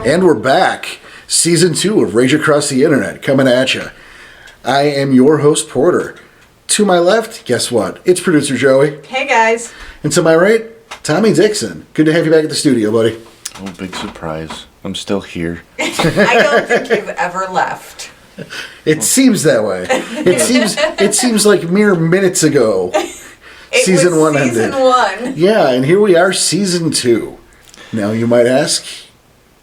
And we're back. Season 2 of Rage Across the Internet coming at you. I am your host, Porter. To my left, guess what? It's producer Joey. Hey, guys. And to my right, Tommy Dixon. Good to have you back at the studio, buddy. Oh, big surprise. I'm still here. I don't think you've ever left. It seems that way. It seems like mere minutes ago. Season 1 ended. Season 1. Yeah, and here we are, Season 2. Now you might ask,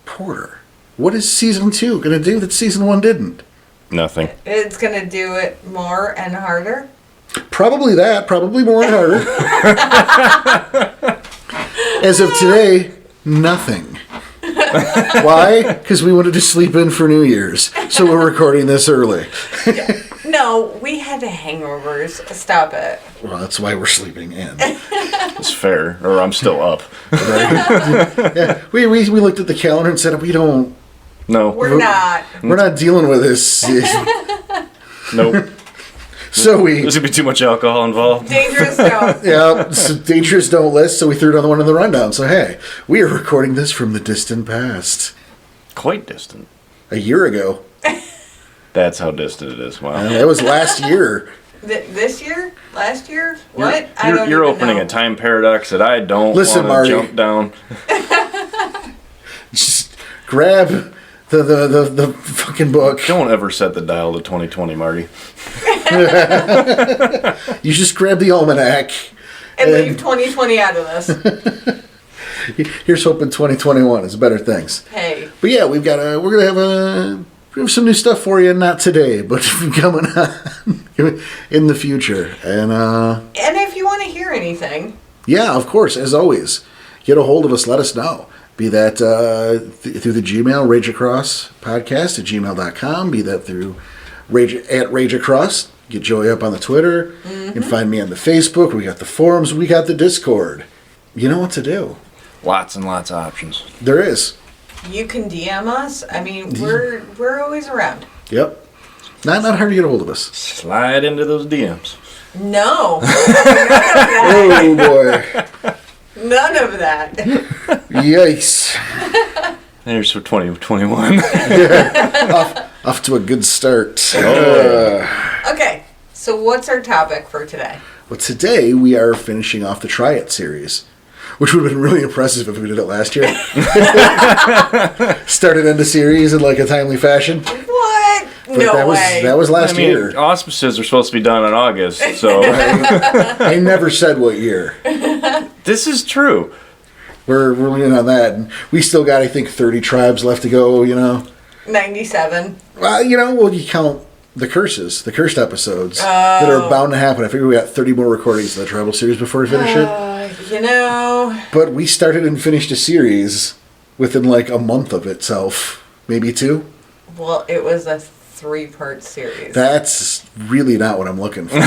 Porter, what is Season 2 going to do that Season 1 didn't? Nothing. It's going to do it more and harder. Probably that. Probably more and harder. As of today, nothing. Why? Because we wanted to sleep in for New Year's. So we're recording this early. No, we had hangovers. Stop it. Well, that's why we're sleeping in. It's fair. Or I'm still up. Right? Yeah, we looked at the calendar and said, we don't... No. We're not. We're not dealing with this. Nope. So There's going to be too much alcohol involved. Dangerous don't. Yeah, so dangerous don't list, so we threw another one in the rundown. So, hey, we are recording this from the distant past. Quite distant. A year ago. That's how distant it is. Wow. That was last year. This year? Last year? What? I don't You're even opening know. a time paradox that I don't Listen, want Marty. to jump down. Just grab the fucking book. Don't ever set the dial to 2020, Marty. You just grab the almanac. And leave 2020 out of this. Here's hoping 2021 is better things. Hey. But yeah, we're gonna have some new stuff for you. Not today, but coming on in the future. And And if you want to hear anything. yeah, of course, as always, get a hold of us. Let us know. Be that through the Gmail, rageacrosspodcast@gmail.com. Be that through rageacross. Get Joey up on the Twitter. You can find me on the Facebook. We got the forums. We got the Discord. You know what to do. Lots and lots of options. There is. You can DM us. I mean, we're always around. Yep. Not hard to get a hold of us. Slide into those DMs. No. None of that. Oh, boy. None of that. Yikes. There's for 2021. Yeah. Off to a good start. Okay, so what's our topic for today? Well, today we are finishing off the Triat series, which would have been really impressive if we did it last year. Started end a series in like a timely fashion. What? But No that way. That was last year. Auspices are supposed to be done in August, so I never said what year. this is true. We're leaning on that. And we still got, I think, 30 tribes left to go, 97. Well, you count the cursed episodes that are bound to happen. I figure we got 30 more recordings of the tribal series before we finish it. But we started and finished a series within like a month of itself. Maybe 2. Well, it was a 3-part series. That's really not what I'm looking for. You're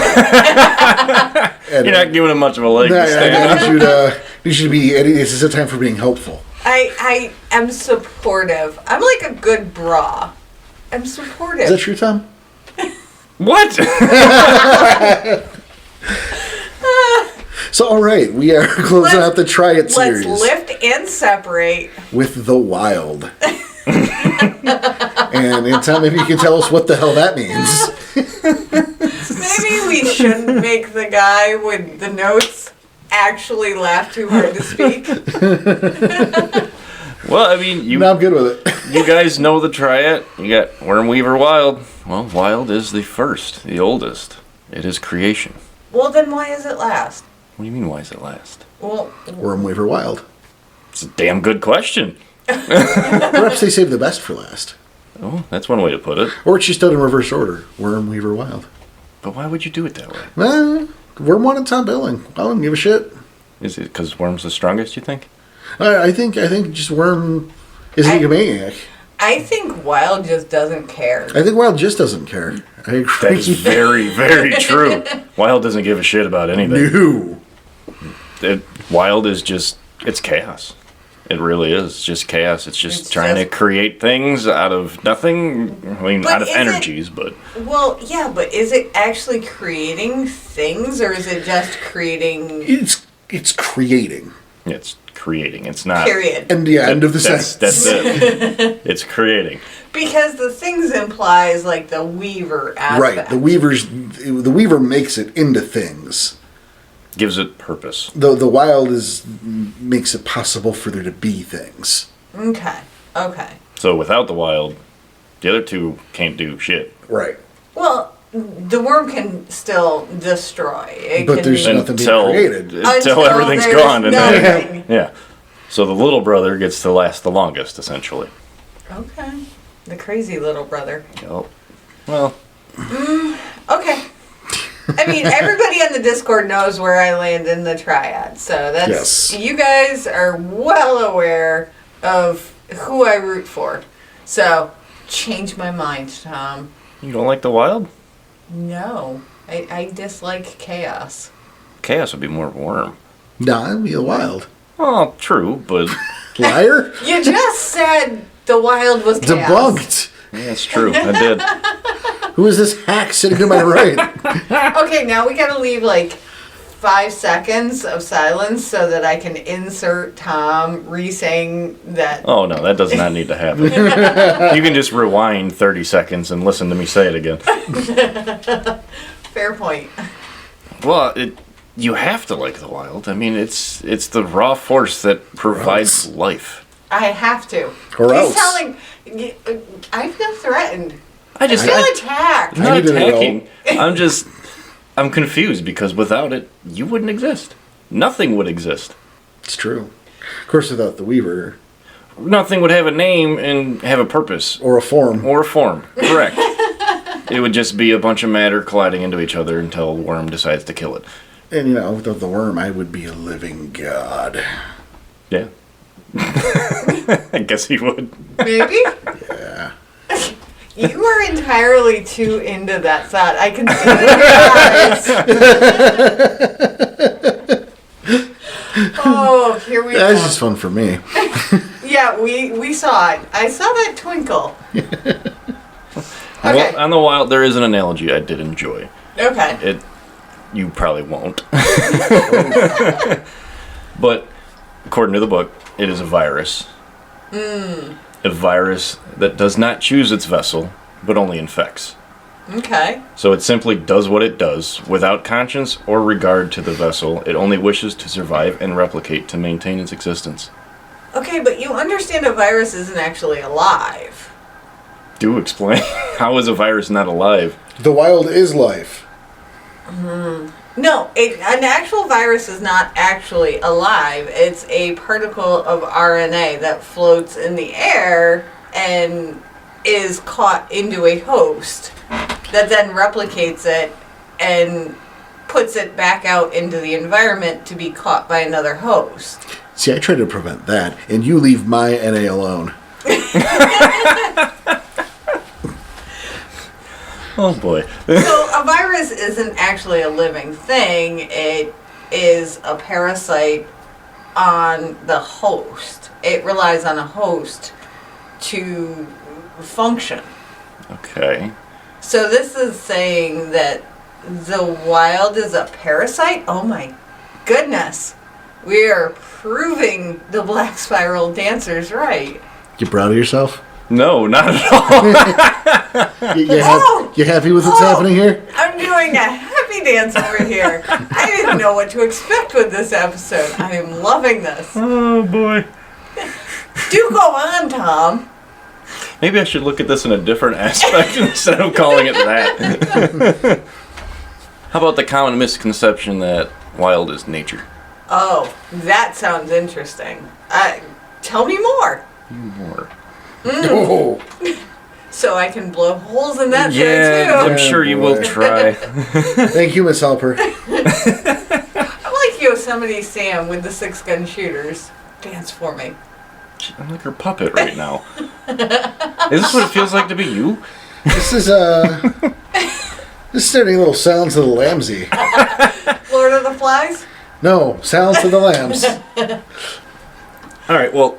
not giving him much of a leg to stand on. You should be. This is a time for being helpful. I am supportive. I'm like a good bra. I'm supportive. Is that true, Tom? What? So, all right, we are closing out the Triat series. Let's lift and separate. With the Wyld. And Tom, maybe you can tell us what the hell that means. Maybe we shouldn't make the guy with the notes actually laugh too hard to speak. Well, I mean, No, I'm good with it. you guys know the Triat. You got Wormweaver Wyld. Well, Wyld is the first, the oldest. It is creation. Well, then why is it last? What do you mean, why is it last? Well, Wormweaver Wyld. It's a damn good question. Perhaps they saved the best for last. Oh, that's one way to put it. Or it's just done in reverse order. Wormweaver Wyld. But why would you do it that way? Worm wanted top billing. I don't give a shit. Is it because Worm's the strongest, you think? I think just Worm is an egomaniac. I think Wyld just doesn't care. I think Wyld just doesn't care. I agree. That is very, very true. Wyld doesn't give a shit about anything. No. Wyld is just, it's chaos. It really is. It's just chaos. It's just trying to create things out of nothing. I mean, out of energies, but... Well, yeah, but is it actually creating things, or is it just creating... It's creating. It's creating. It's not. Period. And the end of the sentence. That's it. It's creating. Because the things implies like the weaver aspect. Right. The weaver makes it into things. Gives it purpose. The wild makes it possible for there to be things. Okay. So without the wild, the other two can't do shit. Right. Well, the worm can still destroy. But there's nothing being created. Until everything's there's gone. And nothing. yeah. So the little brother gets to last the longest, essentially. Okay. The crazy little brother. Yep. Well. Okay. I mean, everybody on the Discord knows where I land in the Triat. So that's... Yes. You guys are well aware of who I root for. So, change my mind, Tom. You don't like the wild? No. I dislike chaos. Chaos would be more worm. Nah, it'd be the wild. Well, true, but... Liar? You just said the wild was chaos. Debunked. Yeah, that's true. I did. Who is this hack sitting to my right? Okay, now we gotta leave like 5 seconds of silence so that I can insert Tom re-saying that. Oh, no, that does not need to happen. You can just rewind 30 seconds and listen to me say it again. Fair point. Well, you have to like the wild. I mean, it's the raw force that provides life. I have to. Or else. I feel threatened. I feel attacked. I'm not attacking. I'm confused because without it, you wouldn't exist. Nothing would exist. It's true. Of course, without the weaver. Nothing would have a name and have a purpose. Or a form. Correct. It would just be a bunch of matter colliding into each other until a worm decides to kill it. And, without the worm, I would be a living god. Yeah. I guess he would. Maybe? Yeah. You are entirely too into that thought. I can see it in your eyes. Oh, here we go. That's just fun for me. Yeah, we saw it. I saw that twinkle. Okay. Well, on the wild, there is an analogy I did enjoy. Okay. You probably won't. But according to the book, it is a virus. A virus that does not choose its vessel, but only infects. Okay. So it simply does what it does, without conscience or regard to the vessel. It only wishes to survive and replicate to maintain its existence. Okay, but you understand a virus isn't actually alive. Do explain. How is a virus not alive? The wild is life. No, an actual virus is not actually alive. It's a particle of RNA that floats in the air and is caught into a host that then replicates it and puts it back out into the environment to be caught by another host. See, I try to prevent that, and you leave my NA alone. Oh boy. So a virus isn't actually a living thing. It is a parasite on the host. It relies on a host to function. Okay. So this is saying that the wild is a parasite? Oh my goodness. We are proving the Black Spiral dancers right. You proud of yourself? No, not at all. You happy with what's happening here? I'm doing a happy dance over here. I didn't know what to expect with this episode. I am loving this. Oh boy. Do go on, Tom. Maybe I should look at this in a different aspect instead of calling it that. How about the common misconception that wild is nature? Oh, that sounds interesting. Tell me more. Oh. So I can blow holes in that yeah, thing too. I'm sure you will try. Thank you, Miss Helper. I'm like Yosemite Sam with the 6-gun shooters. Dance for me. I'm like her puppet right now. Is this what it feels like to be you? This is this is starting a little Silence of the Lambsy. Lord of the Flies? No, Silence of the Lambs. All right, well,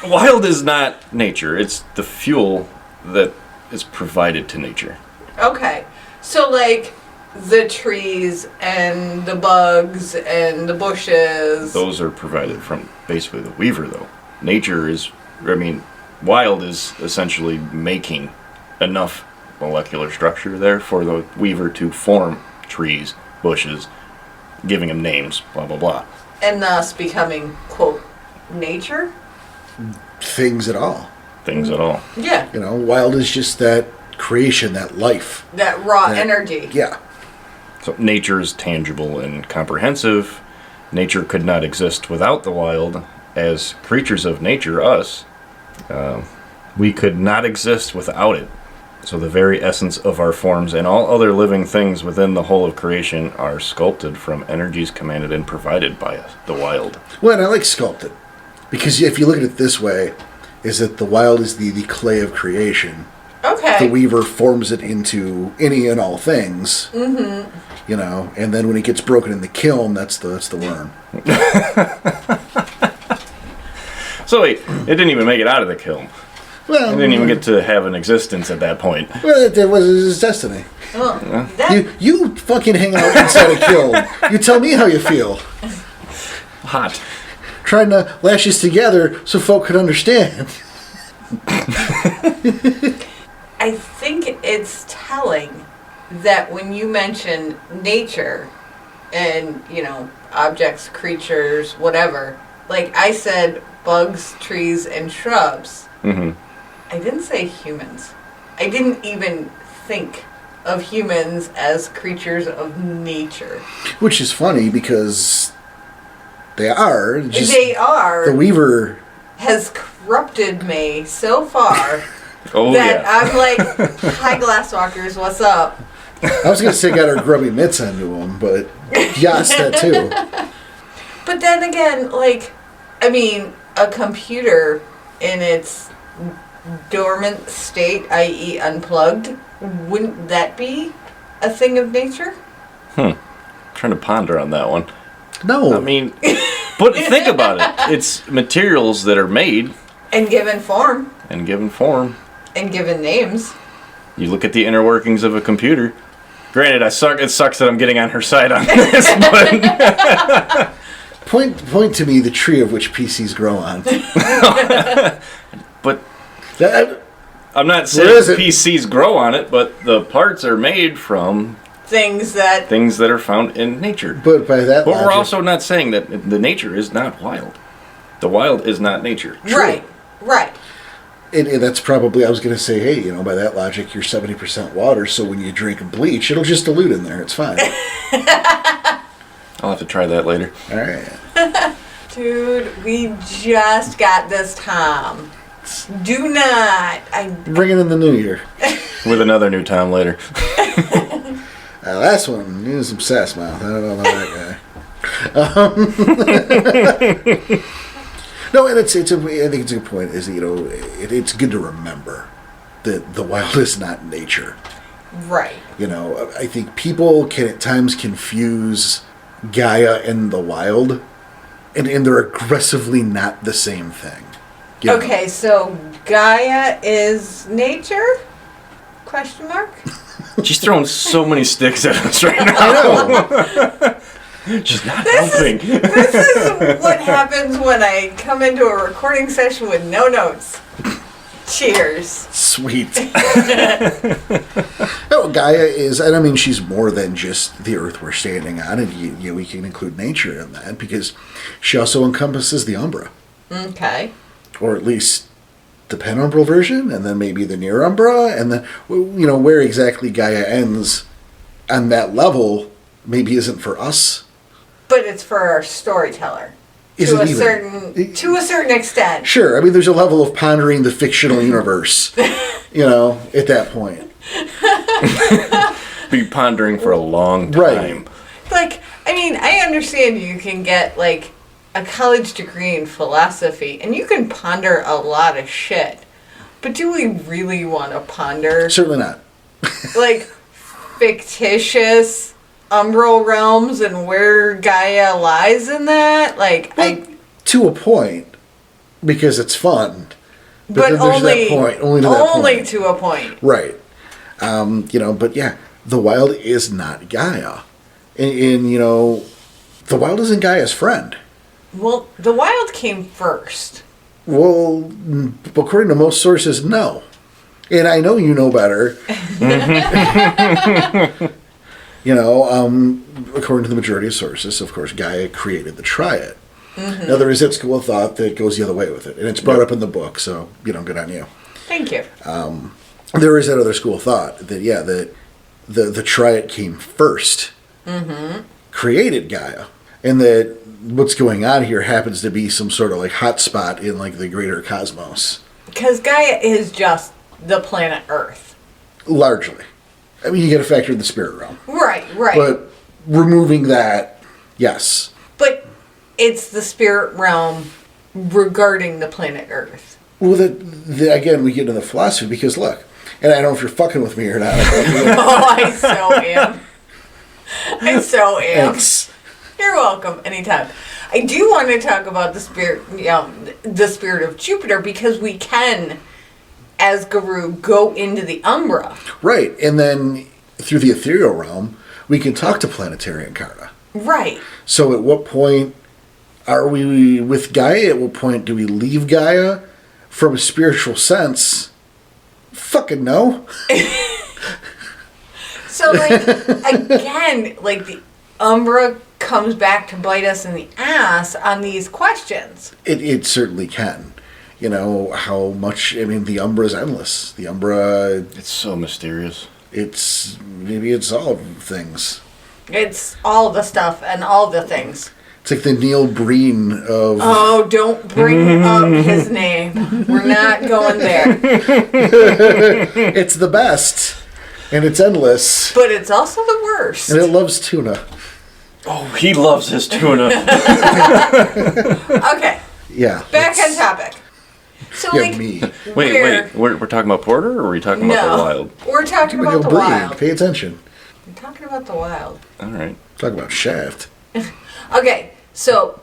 wild is not nature. It's the fuel that is provided to nature. Okay. So, like, the trees and the bugs and the bushes. Those are provided from basically the weaver, though. Nature is, Wyld is essentially making enough molecular structure there for the weaver to form trees, bushes, giving them names, blah, blah, blah. And thus becoming, quote, nature? Things at all. Things at all. Yeah. Wyld is just that creation, that life. That raw energy. Yeah. So nature is tangible and comprehensive. Nature could not exist without the Wyld. As creatures of nature, us, we could not exist without it. So the very essence of our forms and all other living things within the whole of creation are sculpted from energies commanded and provided by us, the Wyld. Well, and I like sculpted. Because if you look at it this way, is that the Wyld is the clay of creation. Okay. The weaver forms it into any and all things. Mm-hmm. And then when it gets broken in the kiln, that's the worm. So wait, it didn't even make it out of the kiln. Well, It didn't even get to have an existence at that point. Well, it was his destiny. You fucking hang out inside a kiln. You tell me how you feel. Hot. Trying to lash us together so folk could understand. I think it's telling that when you mention nature and, objects, creatures, whatever, like I said, bugs, trees, and shrubs. Mm-hmm. I didn't say humans. I didn't even think of humans as creatures of nature. Which is funny because they are. They are. The weaver has corrupted me so far Oh, that yeah. I'm like, hi, Glasswalkers, what's up? I was going to say got our grubby mitts onto him, but yes, that too. But then again, a computer in its dormant state, i.e. unplugged, wouldn't that be a thing of nature? Trying to ponder on that one. No. But think about it. It's materials that are made. And given form. And given form. And given names. You look at the inner workings of a computer. Granted, it sucks that I'm getting on her side on this, but... Point to me the tree of which PCs grow on. But That, I'm not saying PCs grow on it, but the parts are made from things that are found in nature. but by that But logic, we're also not saying that the nature is not Wyld. The Wyld is not nature. Right. And that's probably, I was going to say, hey, by that logic, you're 70% water, so when you drink bleach, it'll just dilute in there. It's fine. I'll have to try that later. All right. Dude, we just got this, Tom. Do not. Bring it in the new year. With another new Tom later. Last one, he was some sass mouth. I don't know about that guy. No, and I think it's a good point. Is it's good to remember that the Wyld is not nature. Right. I think people can at times confuse Gaia and the Wyld, and they're aggressively not the same thing. Okay, so Gaia is nature? Question mark? She's throwing so many sticks at us right now. I know. Just not helping. This is what happens when I come into a recording session with no notes. Cheers. Sweet. No, Gaia is, and she's more than just the earth we're standing on, and we can include nature in that, because she also encompasses the Umbra. Okay. Or at least the penumbral version, and then maybe the near Umbra, and then, where exactly Gaia ends on that level maybe isn't for us. But it's for our storyteller. To a certain extent. Sure. There's a level of pondering the fictional universe, at that point. Be pondering for a long time. Right. I understand you can get, a college degree in philosophy, and you can ponder a lot of shit. But do we really want to ponder... Certainly not. Fictitious umbral realms and where Gaia lies in that? To a point, because it's fun. But then there's only, that point. Only to that point. To a point. Right. But yeah, the Wyld is not Gaia. And the Wyld isn't Gaia's friend. Well, the Wyld came first. Well, according to most sources, no. And I know you know better. According to the majority of sources, of course, Gaia created the Triat. Mm-hmm. Now, there is that school of thought that goes the other way with it. And it's brought up in the book, so, good on you. Thank you. There is that other school of thought that, the Triat came first, created Gaia, and that what's going on here happens to be some sort of hot spot in the greater cosmos. Because Gaia is just the planet Earth. Largely. I mean, you get a factor in the spirit realm. Right. But removing that, yes. But it's the spirit realm regarding the planet Earth. Well, again, we get into the philosophy because, look, and I don't know if you're fucking with me or not. Oh, I so am. Thanks. You're welcome. Anytime. I do want to talk about the spirit of Jupiter, because we can, as Guru, go into the Umbra. Right. And then through the ethereal realm, we can talk to planetary Incarna. Right. So at what point are we with Gaia? At what point do we leave Gaia? From a spiritual sense, fucking no. So, again, the Umbra comes back to bite us in the ass on these questions. It certainly can. How much, the Umbra is endless. The Umbra... It's so mysterious. Maybe it's all things. It's all the stuff and all the things. It's like the Neil Breen of... Oh, don't bring up his name. We're not going there. It's the best. And it's endless. But it's also the worst. And it loves tuna. Oh, he loves his tuna. Okay. Yeah. Back on topic. So, me. Wait. We're talking about Porter, or are we talking about the Wyld? We're talking about the Wyld. Pay attention. We're talking about the Wyld. All right. Talk about Shaft. Okay, so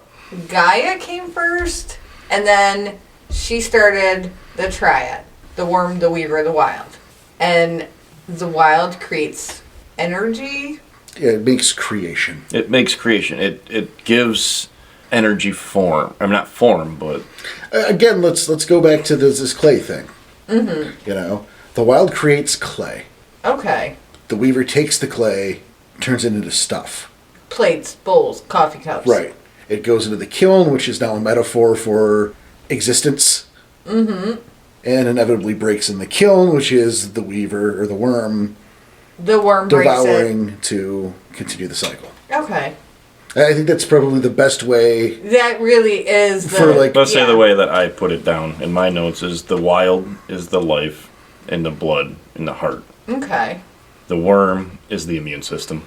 Gaia came first, and then she started the Triad, the Worm, the Weaver, the Wyld. And the Wyld creates energy. Yeah, it makes creation. It makes creation. It gives energy form. I'm not form, but... Again, let's go back to this clay thing. Mm-hmm. The Wyld creates clay. Okay. The Weaver takes the clay, turns it into stuff. Plates, bowls, coffee cups. Right. It goes into the kiln, which is now a metaphor for existence. Mm-hmm. And inevitably breaks in the kiln, which is the Weaver, or the worm... The worm devouring breaks it. To continue the cycle. Okay. I think that's probably the best way. That really is the... Let's say the way that I put it down in my notes is the Wyld is the life and the blood in the heart. Okay. The worm is the immune system.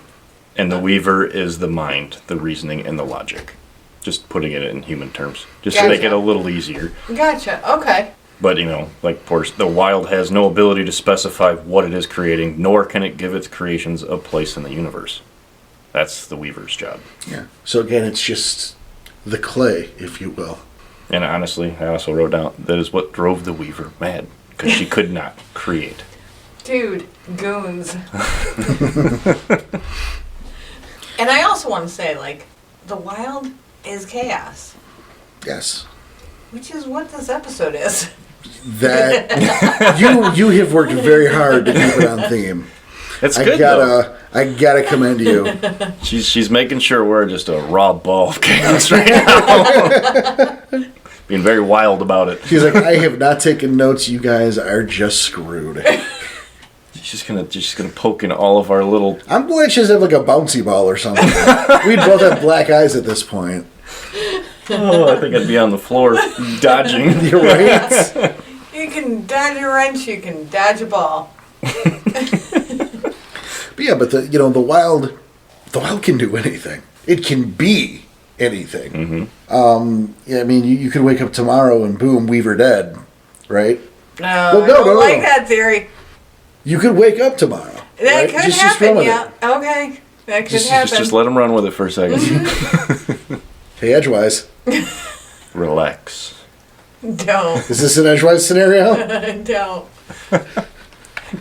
And the Weaver is the mind, the reasoning, and the logic. Just putting it in human terms. Just to make it a little easier. Gotcha. Okay. But, the Wyld has no ability to specify what it is creating, nor can it give its creations a place in the universe. That's the Weaver's job. Yeah. So again, it's just the clay, if you will. And honestly, I also wrote down that is what drove the Weaver mad, because she could not create. Dude, goons. And I also want to say, the Wyld is chaos. Yes. Which is what this episode is. That you have worked very hard to keep it on theme. It's good, though. I gotta commend you. She's making sure we're just a raw ball of chaos right now. Being very wild about it. She's like, I have not taken notes. You guys are just screwed. She's gonna poke in all of our little... I'm glad she doesn't have a bouncy ball or something. We'd both have black eyes at this point. Oh, I think I'd be on the floor dodging. You're right. You can dodge a wrench, you can dodge a ball. But the Wyld can do anything. It can be anything. Mm-hmm. You could wake up tomorrow and boom, Weaver dead, right? No, I don't like that theory. You could wake up tomorrow. That right? could happen, yeah. Okay, that could happen. Just let him run with it for a second. Hey, Edgewise. Relax. Don't. Is this an Edgewise scenario? Don't.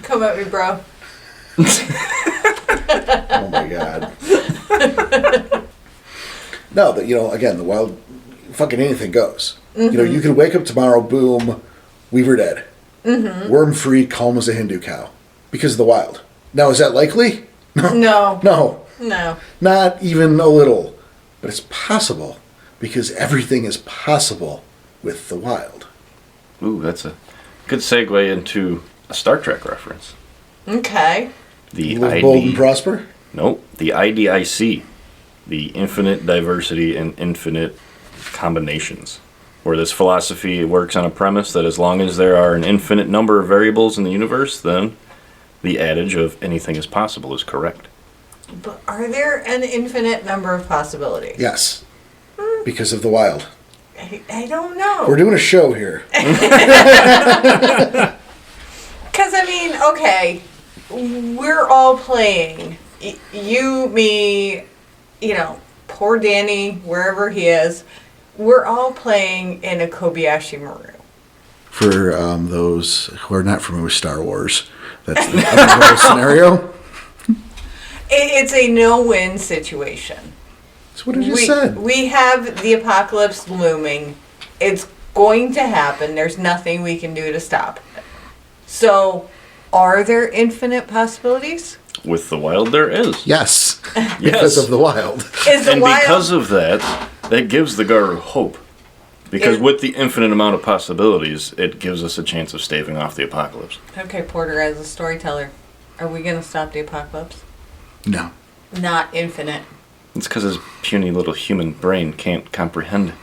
Come at me, bro. Oh my god. No, but again, the wild, fucking anything goes. Mm-hmm. You could wake up tomorrow, boom, we were dead. Mm-hmm. Worm free, calm as a Hindu cow. Because of the wild. Now, is that likely? No. No. No. Not even a little. But it's possible. Because everything is possible with the wild. Ooh, that's a good segue into a Star Trek reference. Okay. The Live bold and prosper? Nope. The IDIC. The Infinite Diversity and Infinite Combinations. Where this philosophy works on a premise that as long as there are an infinite number of variables in the universe, then the adage of anything is possible is correct. But are there an infinite number of possibilities? Yes. Because of the wild. I don't know. We're doing a show here. Because, okay, we're all playing. You, me, poor Danny, wherever he is. We're all playing in a Kobayashi Maru. For those who are not familiar with Star Wars, that's the other scenario. It's a no-win situation. That's what I just said. We have the apocalypse looming. It's going to happen. There's nothing we can do to stop it. So, are there infinite possibilities? With the wild, there is. Yes. Because of the wild. Because of that, that gives the Garu hope. Because with the infinite amount of possibilities, it gives us a chance of staving off the apocalypse. Okay, Porter, as a storyteller, are we going to stop the apocalypse? No. Not infinite. It's because his puny little human brain can't comprehend it.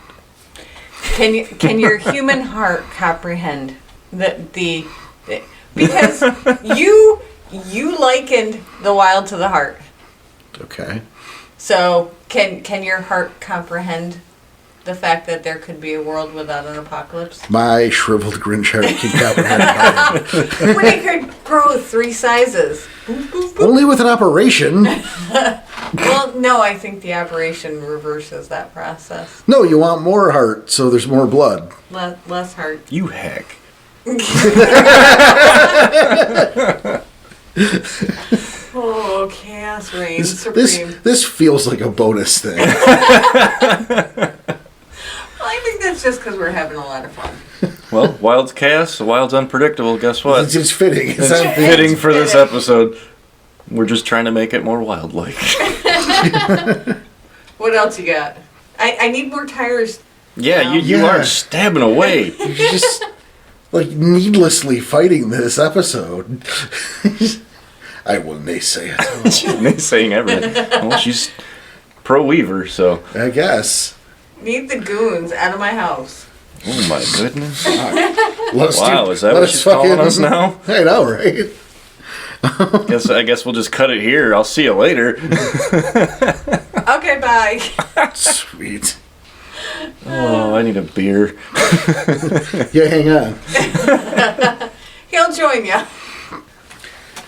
Can your human heart comprehend the because you likened the wild to the heart. Okay. So can your heart comprehend the fact that there could be a world without an apocalypse? My shriveled Grinch heart can comprehend. When it could grow 3 sizes. Boop, boop, boop. Only with an operation. Well, no, I think the operation reverses that process. No, you want more heart, so there's more blood. Less heart. You hack. Oh, chaos reigns supreme. This feels like a bonus thing. Well, I think that's just because we're having a lot of fun. Well, wild's chaos, the wild's unpredictable. Guess what? It's just fitting. It's fitting for this episode. We're just trying to make it more wild-like. What else you got? I need more tires. Yeah, you are stabbing away. You're just needlessly fighting this episode. I will naysay it. She's naysaying everything. Well, she's pro-weaver, so. I guess. Need the goons out of my house. Oh my goodness. Wow, is that what she's calling us now? I know, right? I guess we'll just cut it here. I'll see you later. Okay, bye. Sweet. Oh, I need a beer. Yeah, hang on. He'll join you.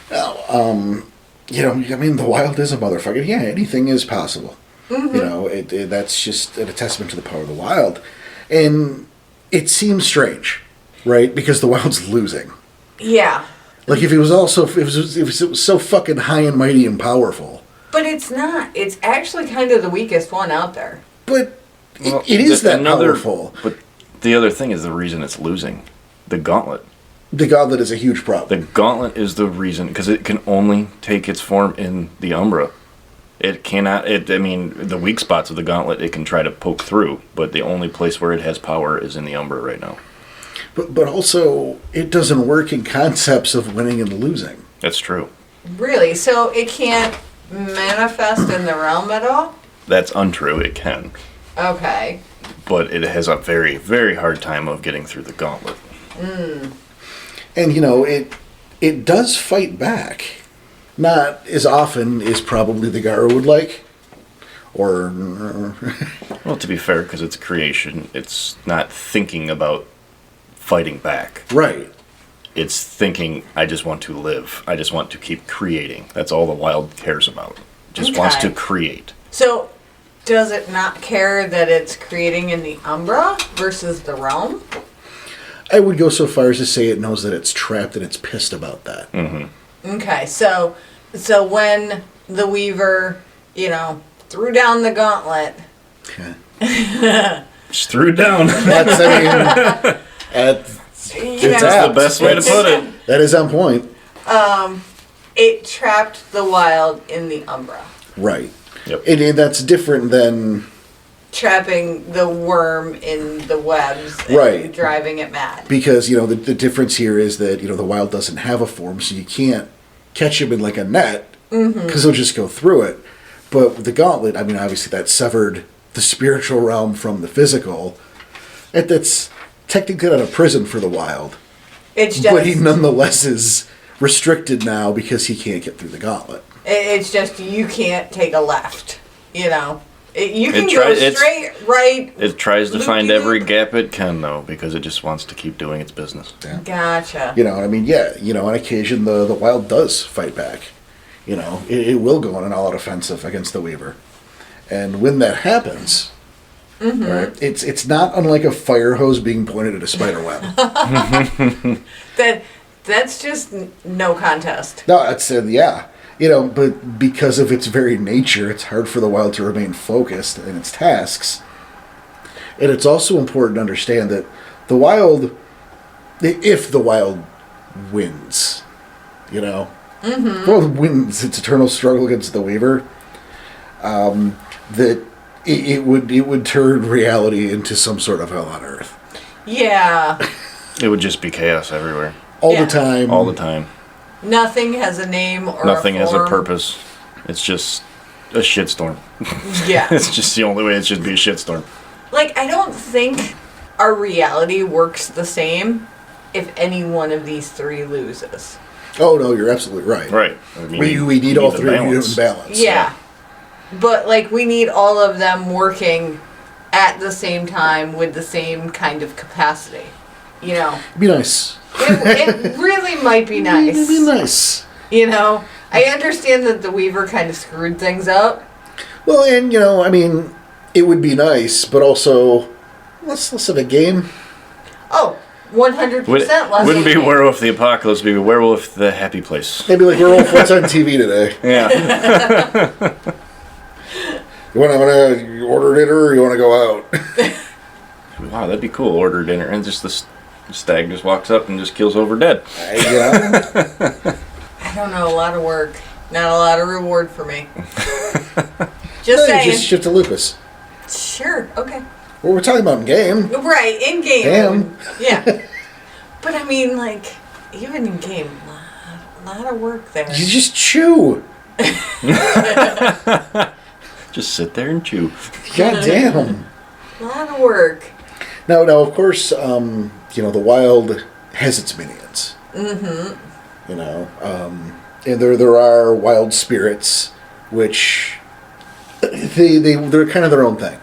The wild is a motherfucker. Yeah, anything is possible. Mm-hmm. That's just a testament to the power of the wild. And it seems strange, right? Because the wild's losing. Yeah. If it was so fucking high and mighty and powerful. But it's not. It's actually kind of the weakest one out there. But it is powerful. But the other thing is the reason it's losing. The gauntlet. The gauntlet is a huge problem. The gauntlet is the reason, because it can only take its form in the Umbra. It cannot, the weak spots of the gauntlet it can try to poke through, but the only place where it has power is in the Umbra right now. But also, it doesn't work in concepts of winning and losing. That's true. Really? So it can't manifest in the realm at all? That's untrue, it can. Okay. But it has a very, very hard time of getting through the gauntlet. Mm. And, it does fight back. Not as often as probably the Garu would like. Or... Well, to be fair, because it's creation, it's not thinking about fighting back. Right. It's thinking, I just want to live. I just want to keep creating. That's all the wild cares about. Just wants to create. So, does it not care that it's creating in the Umbra versus the realm? I would go so far as to say it knows that it's trapped and it's pissed about that. Mm-hmm. Okay, so when the Weaver, threw down the gauntlet. Okay. Just threw it down. That's the best way to put it. That is on point. It trapped the Wyld in the Umbra. Right. Yep. And that's different than trapping the worm in the webs right. and driving it mad. Because, the difference here is that, the Wyld doesn't have a form, so you can't catch him in like a net because he'll just go through it. But with the gauntlet, obviously that severed the spiritual realm from the physical. That's technically not a prison for the Wyld. It's just, but he nonetheless is restricted now because he can't get through the gauntlet. It's just you can't take a left, You can go straight, right. It tries to find every gap it can, though, because it just wants to keep doing its business. Yeah. Gotcha. On occasion the Wyld does fight back. It will go on an all-out offensive against the Weaver. And when that happens, right, it's not unlike a fire hose being pointed at a spider web. That's just no contest. No, that's yeah. But because of its very nature, it's hard for the Wyld to remain focused in its tasks. And it's also important to understand that the Wyld, if the Wyld wins, wins its eternal struggle against the Weaver, that it would turn reality into some sort of hell on earth. Yeah. It would just be chaos everywhere. All the time. All the time. Nothing has a name or nothing a form. has a purpose. It's just a shitstorm. Yeah. It's just the only way it should be a shitstorm. I don't think our reality works the same if any one of these three loses. Oh, no, you're absolutely right. Right. We need all three in balance. Yeah. But, we need all of them working at the same time with the same kind of capacity. It'd be nice. It really might be nice. It'd be nice. I understand that the Weaver kind of screwed things up. Well, and, it would be nice, but also, less of a game. Oh, 100% less. Wouldn't be Werewolf the Apocalypse, it'd be Werewolf the Happy Place. Maybe like Werewolf, what's on TV today? Yeah. You want to order dinner or you want to go out? Wow, that'd be cool. Order dinner. And just the stag just walks up and just kills over dead. Yeah. I don't know. A lot of work. Not a lot of reward for me. Just saying. Just shift to Lucas. Sure. Okay. Well, we're talking about in game. Right. In game. Damn. Yeah. But even in game, a lot of work there. You just chew. Just sit there and chew. God damn. A lot of work. Now, of course, the Wyld has its minions. Mm-hmm. And there are wild spirits, which they're kind of their own thing.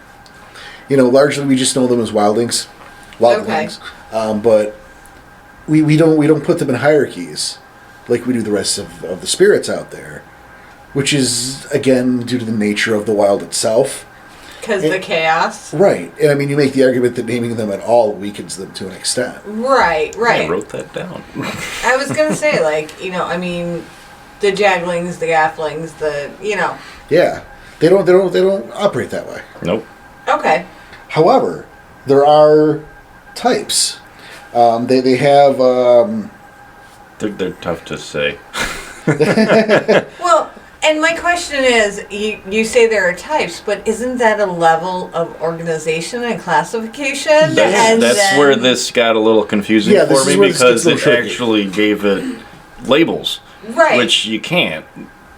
Largely we just know them as wildlings. Wildlings. Okay. But we don't put them in hierarchies like we do the rest of the spirits out there. Which is, again, due to the nature of the Wyld itself. Because the chaos. Right. And you make the argument that naming them at all weakens them to an extent. Right. I wrote that down. I was going to say, the Jaglings, the Gafflings, Yeah. They don't operate that way. Nope. Okay. However, there are types. They have... They're tough to say. Well... And my question is, you say there are types, but isn't that a level of organization and classification? That's where this got a little confusing for me because it actually gave it labels, right? Which you can't.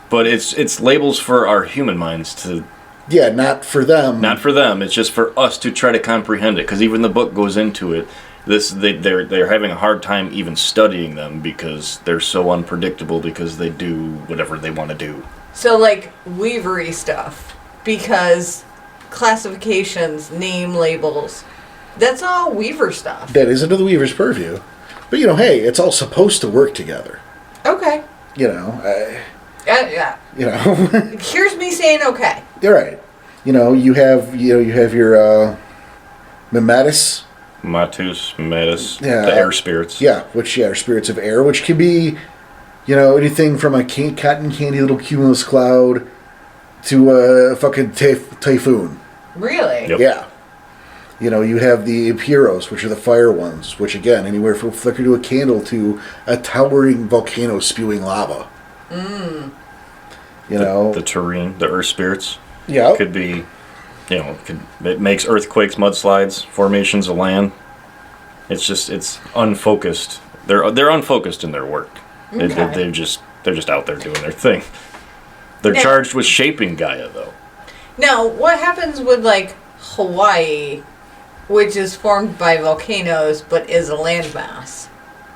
But it's labels for our human minds to. Yeah, not for them. Not for them. It's just for us to try to comprehend it because even the book goes into it. They're having a hard time even studying them because they're so unpredictable because they do whatever they want to do. So Weavery stuff, because classifications, name labels, that's all Weaver stuff. That is under the Weaver's purview. But hey, it's all supposed to work together. Okay. Yeah. Here's me saying okay. You're right. You have your Mimetis. Matus, Metis, the air spirits. Yeah, which are spirits of air, which can be You know, anything from a cotton candy little cumulus cloud to a fucking typhoon. Really? Yep. Yeah. You know, you have the Imperos, which are the fire ones, which again, anywhere from flicker to a candle to a towering volcano spewing lava. You know, the terrain, the earth spirits. Yeah. Could be, it makes earthquakes, mudslides, formations of land. It's unfocused. They're unfocused in their work. Okay. They're just out there doing their thing. They're charged with shaping Gaia, though. Now, what happens with like Hawaii, which is formed by volcanoes but is a landmass?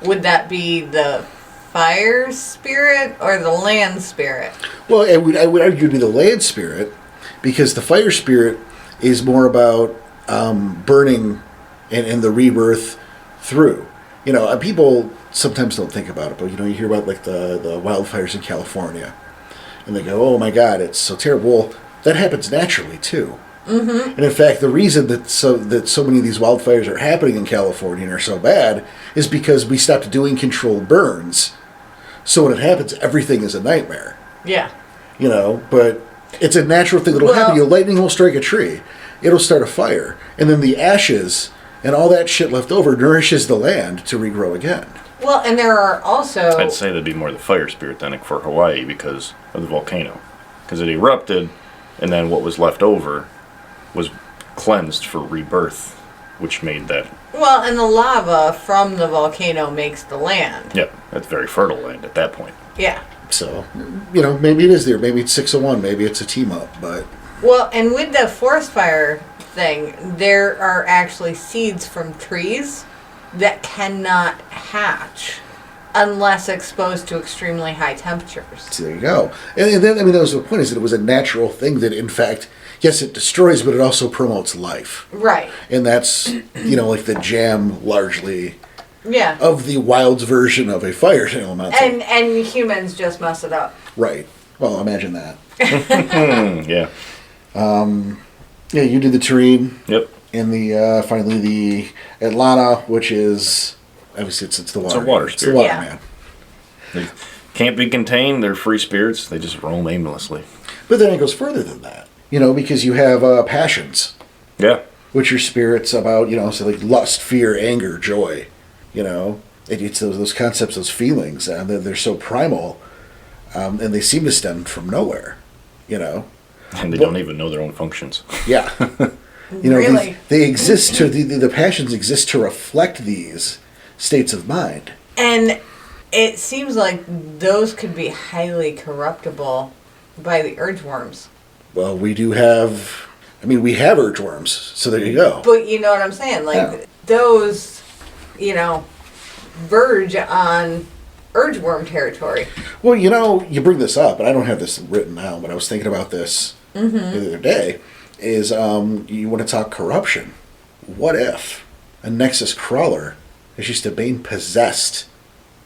Would that be the fire spirit or the land spirit? Well, I would argue it'd be the land spirit, because the fire spirit is more about burning and the rebirth through. You know, people sometimes don't think about it, but you hear about like the wildfires in California, and they go, "Oh my God, it's so terrible." Well, that happens naturally too. Mm-hmm. And in fact, the reason that so many of these wildfires are happening in California and are so bad is because we stopped doing controlled burns. So when it happens, everything is a nightmare. Yeah. You know, but it's a natural thing that'll happen. Lightning will strike a tree. It'll start a fire. And then the ashes and all that shit left over nourishes the land to regrow again. Well, and there are also... I'd say that'd be more the fire spirit than for Hawaii because of the volcano. Because it erupted, and then what was left over was cleansed for rebirth, which made that... Well, and the lava from the volcano makes the land. Yep, that's very fertile land at that point. Yeah. So, maybe it is there. Maybe it's 601. Maybe it's a team-up, but... Well, and with the forest fire thing, there are actually seeds from trees that cannot hatch unless exposed to extremely high temperatures. So there you go. And then, that was the point, is that it was a natural thing that, in fact, yes, it destroys, but it also promotes life. Right. And that's, like the jam, largely, yeah, of the Wyld's version of a fire elemental. And humans just mess it up. Right. Well, imagine that. Yeah. Yeah, you did the terrain. Yep. And finally the Atlanta, which is, obviously it's the water. It's a water spirit. It's the water Yeah. man. They can't be contained. They're free spirits. They just roam aimlessly. But then it goes further than that. Because you have passions. Yeah. Which are spirits about, so like lust, fear, anger, joy. It's those concepts, those feelings, and they're so primal, and they seem to stem from nowhere. And they don't even know their own functions. Yeah. Really? They exist the passions exist to reflect these states of mind. And it seems like those could be highly corruptible by the urgeworms. Well, we do have... we have urgeworms, so there you go. But you know what I'm saying? Those, verge on urgeworm territory. Well, you bring this up, and I don't have this written down, but I was thinking about this the other day, is you want to talk corruption. What if a Nexus crawler is just being possessed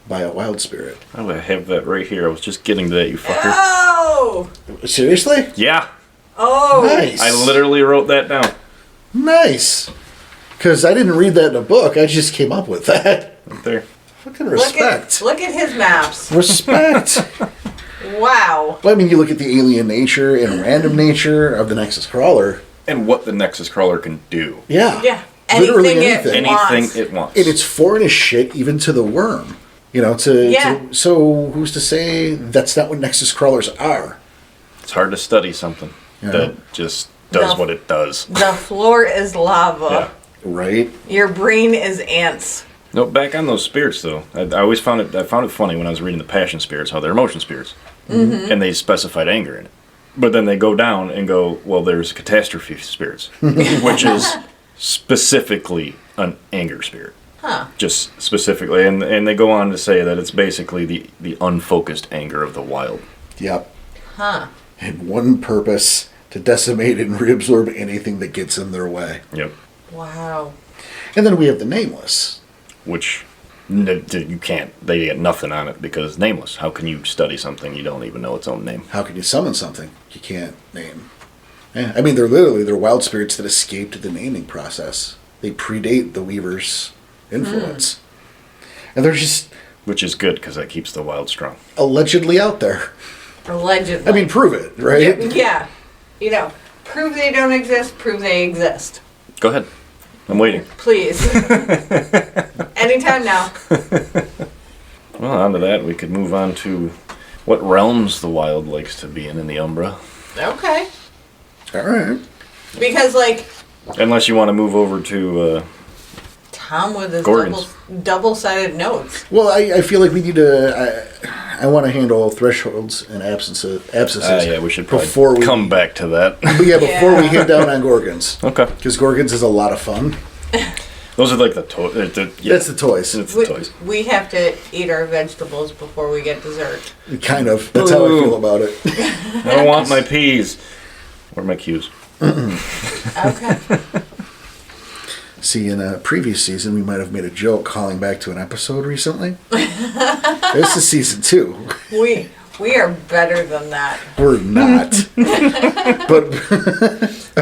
by a wild spirit? I have that right here. I was just getting to that, you fucker. Oh! Seriously? Yeah. Oh! Nice. I literally wrote that down. Nice. Because I didn't read that in a book. I just came up with that. Right there. Fucking respect. Look at his maps. Respect. Wow. Well, you look at the alien nature and random nature of the Nexus crawler. And what the Nexus crawler can do. Yeah. Yeah. Literally anything. Anything it wants. And it's foreign as shit, even to the worm. So who's to say that's not what Nexus crawlers are? It's hard to study something that just does what it does. The floor is lava. Yeah. Right? Your brain is ants. No, back on those spirits though. I always found it funny when I was reading the passion spirits, how they're emotion spirits. Mm-hmm. And they specified anger in it. But then they go down and go, well, there's catastrophe spirits, which is specifically an anger spirit. Huh. Just specifically. And they go on to say that it's basically the unfocused anger of the wild. Yep. Huh. And one purpose, to decimate and reabsorb anything that gets in their way. Yep. Wow. And then we have the nameless. Which you can't, they get nothing on it because nameless. How can you study something you don't even know its own name? How can you summon something you can't name? Yeah, they're wild spirits that escaped the naming process. They predate the Weaver's influence. And they're just Which is good, because that keeps the wild strong. Allegedly out there. Allegedly. I mean, prove it, right? Yeah. Prove they don't exist, prove they exist. Go ahead. I'm waiting. Please. Anytime now. Well, on to that, we could move on to what realms the wild likes to be in the Umbra. Okay. All right. Because, Unless you want to move over to... Tom with his Gorgons. double-sided notes. Well, I feel like we need to... I want to handle thresholds and abscesses. Yeah, we should probably come back to that. But yeah, before we hit down on Gorgons. Okay. Because Gorgons is a lot of fun. Those are like the toys. That's the toys. It's the toys. We have to eat our vegetables before we get dessert. Kind of. That's how I feel about it. I don't want my peas. Or my cues. Okay. See, in a previous season, we might have made a joke calling back to an episode recently. This is season 2. We are better than that. We're not. But,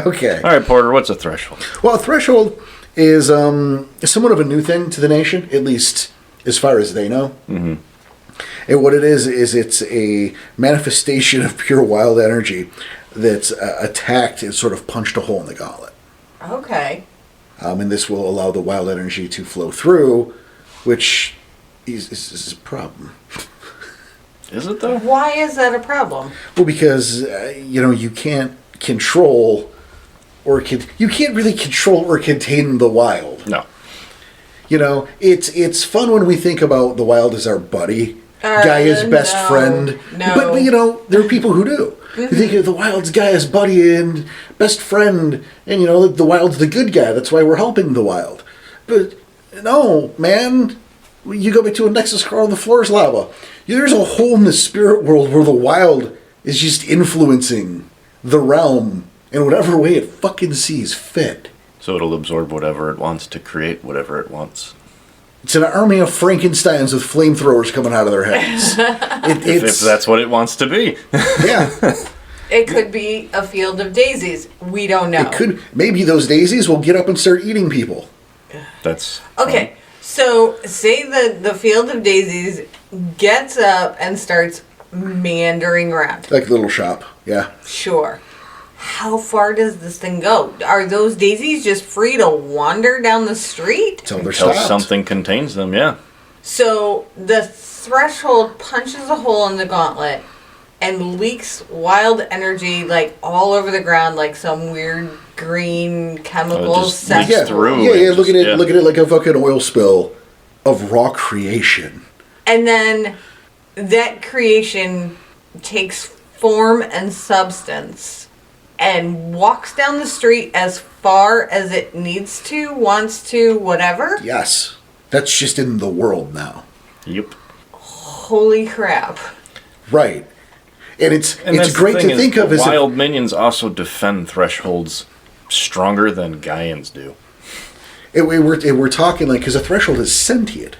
okay. All right, Porter, what's a threshold? Well, a threshold is somewhat of a new thing to the nation, at least as far as they know. Mm-hmm. And what it is it's a manifestation of pure wild energy that's attacked and sort of punched a hole in the gauntlet. Okay. And this will allow the wild energy to flow through, which is a problem. Is it, though? Why is that a problem? Well, because, you can't control you can't really control or contain the wild. No. It's fun when we think about the wild as our buddy, Gaia's best friend. No. But there are people who do. You think of the wild's Gaia's buddy and best friend, and the wild's the good guy. That's why we're helping the wild. But no, man, you go back to a Nexus crawl on the floor is lava. There's a hole in the spirit world where the wild is just influencing the realm in whatever way it fucking sees fit. So it'll absorb whatever it wants to create whatever it wants. It's an army of Frankensteins with flamethrowers coming out of their heads. If that's what it wants to be. Yeah. It could be a field of daisies. We don't know. It could. Maybe those daisies will get up and start eating people. That's... Okay, so say the field of daisies gets up and starts meandering around. Like a little shop, yeah. Sure. How far does this thing go? Are those daisies just free to wander down the street? Until something contains them, yeah. So the threshold punches a hole in the gauntlet and leaks wild energy all over the ground, like some weird green chemical sex. Yeah, through look at it like a fucking oil spill of raw creation. And then that creation takes form and substance and walks down the street as far as it needs to, wants to, whatever? Yes. That's just in the world now. Yep. Holy crap. Right. And it's great to think of as wild minions also defend thresholds stronger than Gaians do. We're talking because a threshold is sentient.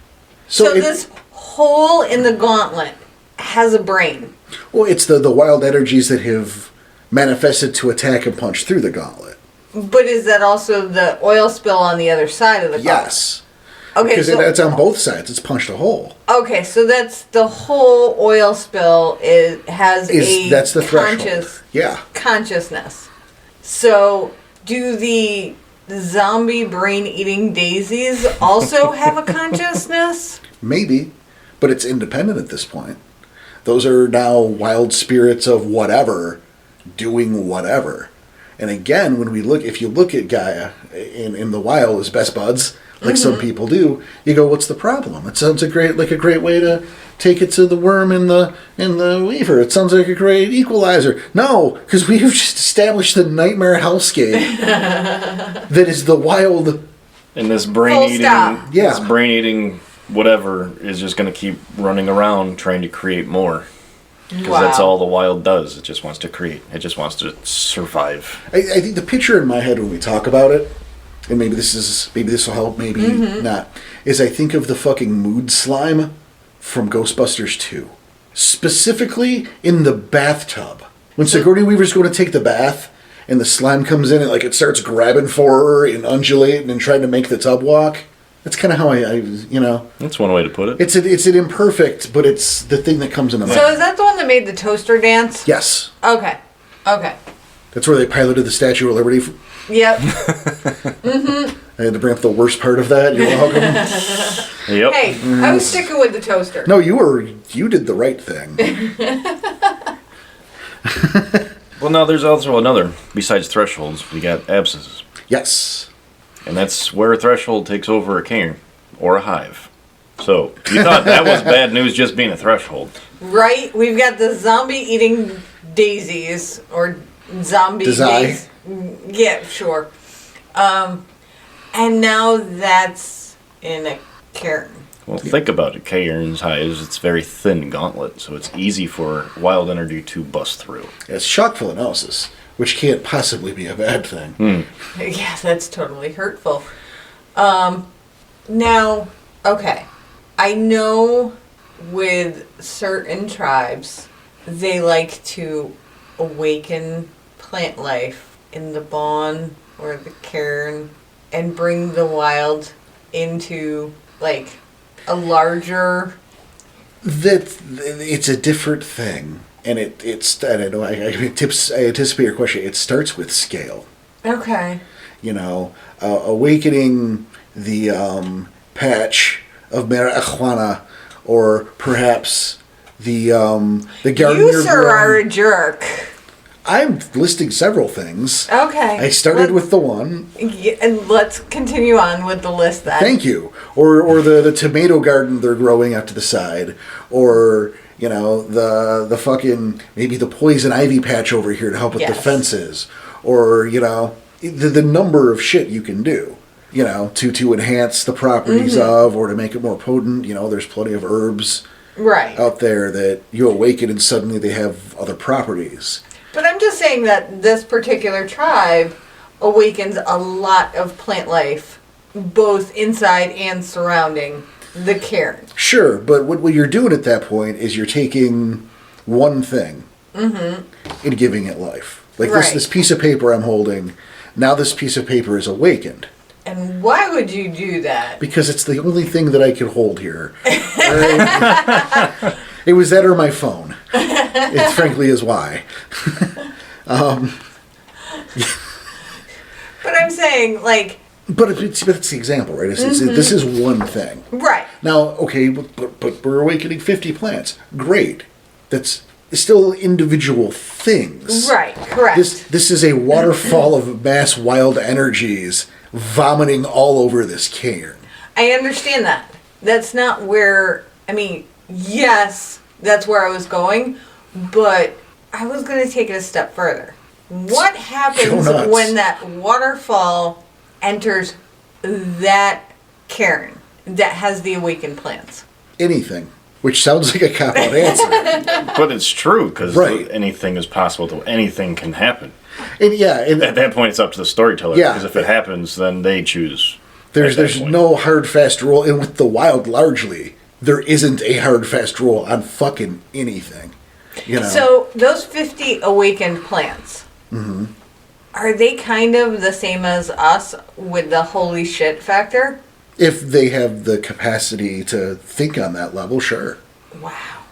So this hole in the gauntlet has a brain. Well, it's the wild energies that have manifested to attack and punch through the gauntlet. But is that also the oil spill on the other side of the gauntlet? Yes. Okay, because it's on both sides. It's punched a hole. Okay, so that's the whole oil spill that's the threshold. Consciousness. So do the zombie brain-eating daisies also have a consciousness? Maybe, but it's independent at this point. Those are now wild spirits of whatever, doing whatever. And again, if you look at Gaia in the wild as best buds, like some people do, you go, what's the problem? It sounds like a great way to take it to the worm in the weaver. It sounds like a great equalizer. No, because we've just established the nightmare hellscape that is the wild. And this brain-eating whatever is just going to keep running around trying to create more. Because that's all the wild does. It just wants to create. It just wants to survive. I think the picture in my head when we talk about it, and maybe this will help, maybe not, is I think of the fucking mood slime from Ghostbusters 2. Specifically in the bathtub. When Sigourney Weaver's going to take the bath, and the slime comes in and it starts grabbing for her and undulating and trying to make the tub walk. That's kind of how I. That's one way to put it. It's an imperfect, but it's the thing that comes in the mind. So is that the one that made the toaster dance? Yes. Okay. That's where they piloted the Statue of Liberty. Yep. I had to bring up the worst part of that. You're welcome. Yep. Hey, I was sticking with the toaster. No, you did the right thing. Well, now there's also another, besides thresholds, we got abscesses. Yes. And that's where a threshold takes over a cairn or a hive. So, you thought that was bad news just being a threshold. Right? We've got the zombie eating daisies, or zombie daisies. Yeah, sure. And now that's in a cairn. Well, think about it. Cairns, hives, it's very thin gauntlet, so it's easy for wild energy to bust through. It's shock full analysis, which can't possibly be a bad thing. Yeah, that's totally hurtful. Now, okay. I know with certain tribes, they like to awaken plant life in the bawn or the cairn and bring the wild into, like, a larger... It's a different thing. And it's I don't know, I anticipate your question. It starts with scale. Okay. Awakening the patch of marijuana, or perhaps the garden. You, sir, are a jerk. I'm listing several things. Okay. I started with the one. Yeah, and let's continue on with the list then. Thank you. Or the tomato garden they're growing out to the side. Or, the fucking, maybe the poison ivy patch over here to help with the fences. Or, the number of shit you can do, to enhance the properties of, or to make it more potent. There's plenty of herbs out there that you awaken and suddenly they have other properties. But I'm just saying that this particular tribe awakens a lot of plant life, both inside and surrounding the cairn. Sure, but what you're doing at that point is you're taking one thing and giving it life. Like this piece of paper I'm holding, now this piece of paper is awakened. And why would you do that? Because it's the only thing that I can hold here. Right? It was that or my phone. It frankly is why. But I'm saying, like... But it's the example, right? This is one thing. Right. Now, okay, but we're awakening 50 plants. Great. That's still individual things. Right, correct. This is a waterfall of mass wild energies vomiting all over this cairn. I understand that. That's not where... I mean, yes, that's where I was going, but I was going to take it a step further. What happens when that waterfall enters that cairn that has the awakened plants? Anything. Which sounds like a cop-out answer. But it's true, because anything is possible. Anything can happen. And at that point, it's up to the storyteller. Yeah. Because if it happens, then they choose. There's no hard, fast rule. And with the wild, largely, there isn't a hard, fast rule on fucking anything. So, those 50 awakened plants, are they kind of the same as us with the holy shit factor? If they have the capacity to think on that level, sure. Wow.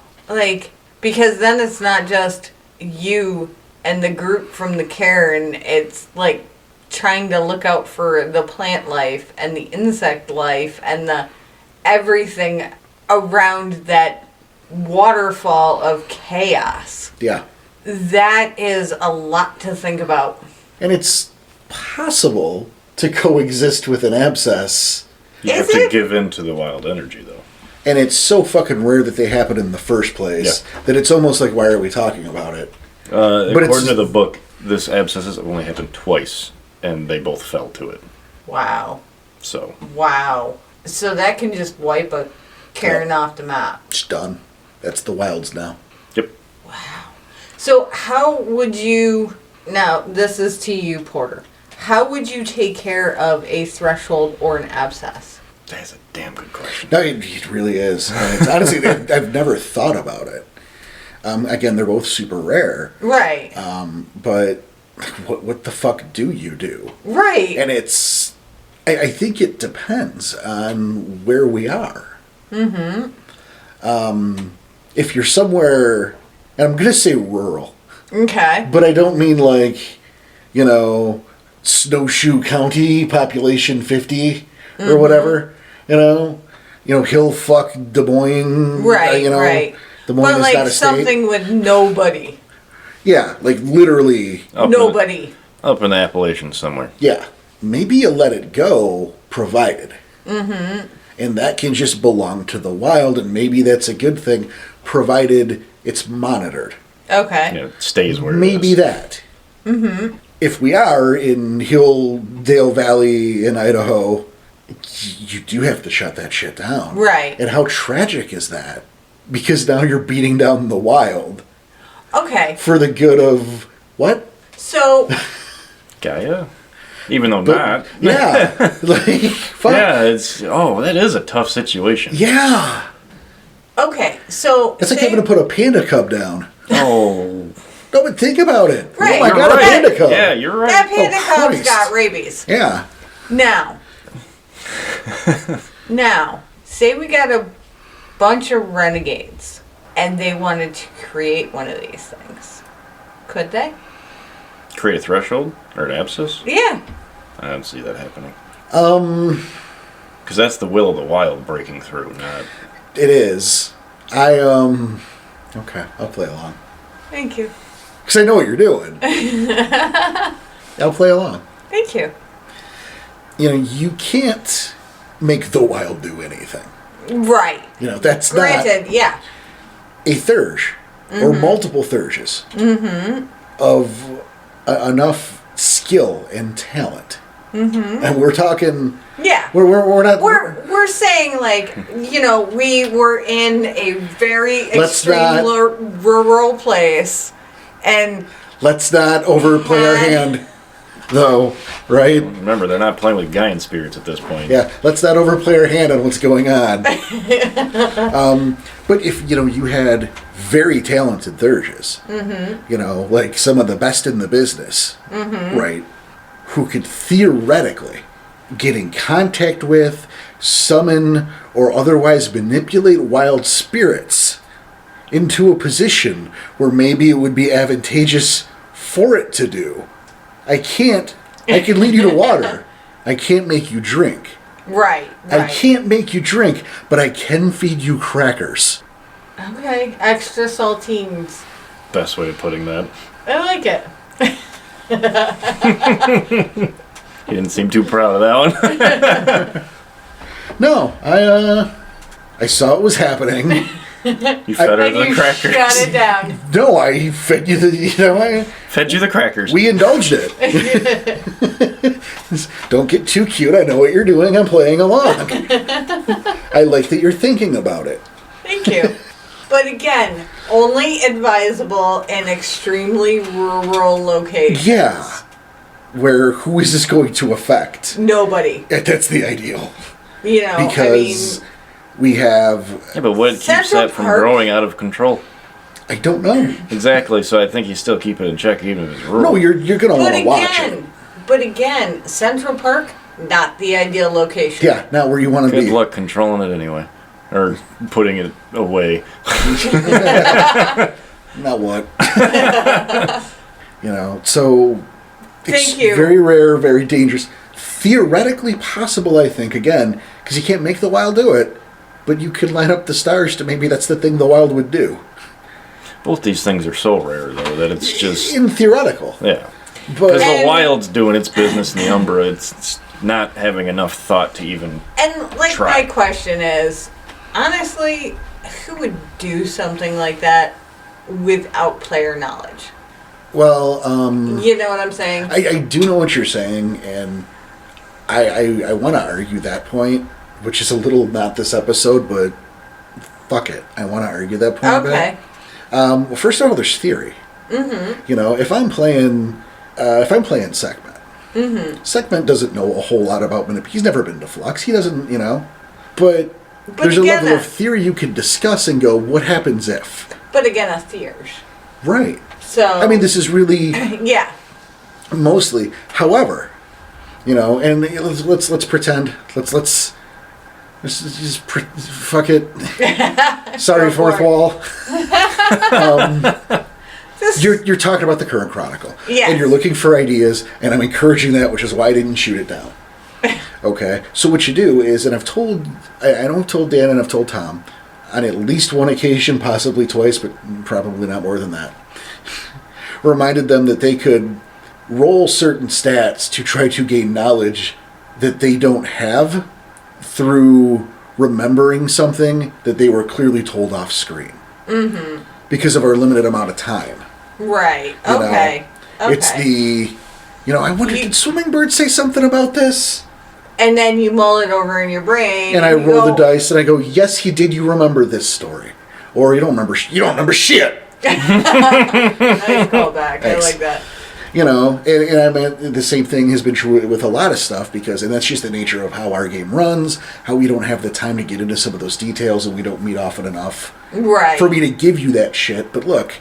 Because then it's not just you and the group from the cairn. It's like trying to look out for the plant life and the insect life and the everything around that waterfall of chaos. Yeah. That is a lot to think about. And it's possible to coexist with an abscess. You have to give in to the wild energy, though. And it's so fucking rare that they happen in the first place that it's almost like, why are we talking about it? According to the book, this abscess has only happened twice, and they both fell to it. Wow. So. Wow. So that can just wipe a cairn off the map. It's done. That's the wilds now. Yep. Wow. So how would you... Now, this is to you, Porter. How would you take care of a threshold or an abscess? That's a damn good question. No, it really is. It's honestly, I've never thought about it. Again, they're both super rare. Right. But what the fuck do you do? Right. And it's I think it depends on where we are. Mm-hmm. If you're somewhere, and I'm going to say rural. Okay. But I don't mean like, Snowshoe County, population 50 or whatever. Hill fuck Des Moines. Right, right. Des Moines but is like not a state. something with nobody. Yeah, like literally. Nobody. Up in the Appalachians somewhere. Yeah. Maybe you let it go, provided. Mm-hmm. And that can just belong to the wild, and maybe that's a good thing, provided it's monitored. Okay. Yeah, it stays where it is. Maybe that. Mm-hmm. If we are in Hilldale Valley in Idaho, you do have to shut that shit down. Right. And how tragic is that? Because now you're beating down the wild. Okay. For the good of what? So. Gaia? Even though not. Yeah. Like, fuck. Yeah, that is a tough situation. Yeah. Okay, so. It's like having to put a panda cub down. Oh. No, but think about it. Right. Oh my God, right. a panda cub. Yeah, you're right. That panda cub's Christ. got rabies. Yeah. Now, say we got a bunch of renegades and they wanted to create one of these things. Could they? Create a threshold? Or an abscess? Yeah. I don't see that happening. Because that's the will of the wild breaking through, not... It is. Okay, I'll play along. Thank you. Because I know what you're doing. I'll play along. Thank you. You can't make the wild do anything. Right. That's Granted, not yeah. a thurge or multiple thurges of enough skill and talent. Mm-hmm. And we're talking... Yeah. We're not... We're saying, like, we were in a very extreme rural place, and... Let's not overplay our hand, though, right? Remember, they're not playing with Gaian spirits at this point. Yeah, let's not overplay our hand on what's going on. But if, you had very talented thurges, like some of the best in the business, right, who could theoretically get in contact with, summon, or otherwise manipulate wild spirits into a position where maybe it would be advantageous for it to do. I can lead you to water. I can't make you drink. Right. I can't make you drink, but I can feed you crackers. Okay, extra saltines. Best way of putting that. I like it. He didn't seem too proud of that one. No, I saw it was happening. You fed her the crackers. Shut it down. No, I fed you I fed you the crackers. We indulged it. Don't get too cute. I know what you're doing. I'm playing along. I like that you're thinking about it. Thank you. But again, only advisable in extremely rural locations. Yeah. Who is this going to affect? Nobody. That's the ideal. Because we have... Yeah, but what keeps that from growing out of control? I don't know. Exactly, so I think you still keep it in check even if it's rural. No, you're going to want to watch it. But again, Central Park, not the ideal location. Yeah, not where you want to be. Good luck controlling it anyway. Or putting it away. Not what. So... It's Thank you. Very rare, very dangerous. Theoretically possible, I think, again, because you can't make the wild do it, but you could line up the stars to maybe that's the thing the wild would do. Both these things are so rare, though, that it's just... In theoretical. Yeah. Because the wild's doing its business in the Umbra, it's not having enough thought to even my question is, honestly, who would do something like that without player knowledge? Well, you know what I'm saying? I do know what you're saying, and I want to argue that point, which is a little not this episode, but fuck it. I want to argue that point a bit. Well, first of all, there's theory. Mm-hmm. If I'm playing Sekhmet, Sekhmet doesn't know a whole lot about manipulation. He's never been to Flux. He doesn't, But there's a level of theory you can discuss and go, what happens if? But again, a theory. Right. So I mean, this is really... yeah. Mostly. However, You know, and let's pretend. Let's just fuck it. Sorry, fourth wall. You're talking about the current Chronicle. Yes. And you're looking for ideas, and I'm encouraging that, which is why I didn't shoot it down. Okay? So what you do is, and I know I've told Dan and I've told Tom, on at least one occasion, possibly twice, but probably not more than that, reminded them that they could roll certain stats to try to gain knowledge that they don't have through remembering something that they were clearly told off screen. Mm-hmm. Because of our limited amount of time. Right. You Okay. know? It's the, I wonder, did Swimming Bird say something about this? And then you mull it over in your brain. And I roll the dice and I go, yes, he did. You remember this story. Or you don't remember shit. Nice callback. I like that. And I mean, the same thing has been true with a lot of stuff and that's just the nature of how our game runs, how we don't have the time to get into some of those details and we don't meet often enough for me to give you that shit. But look,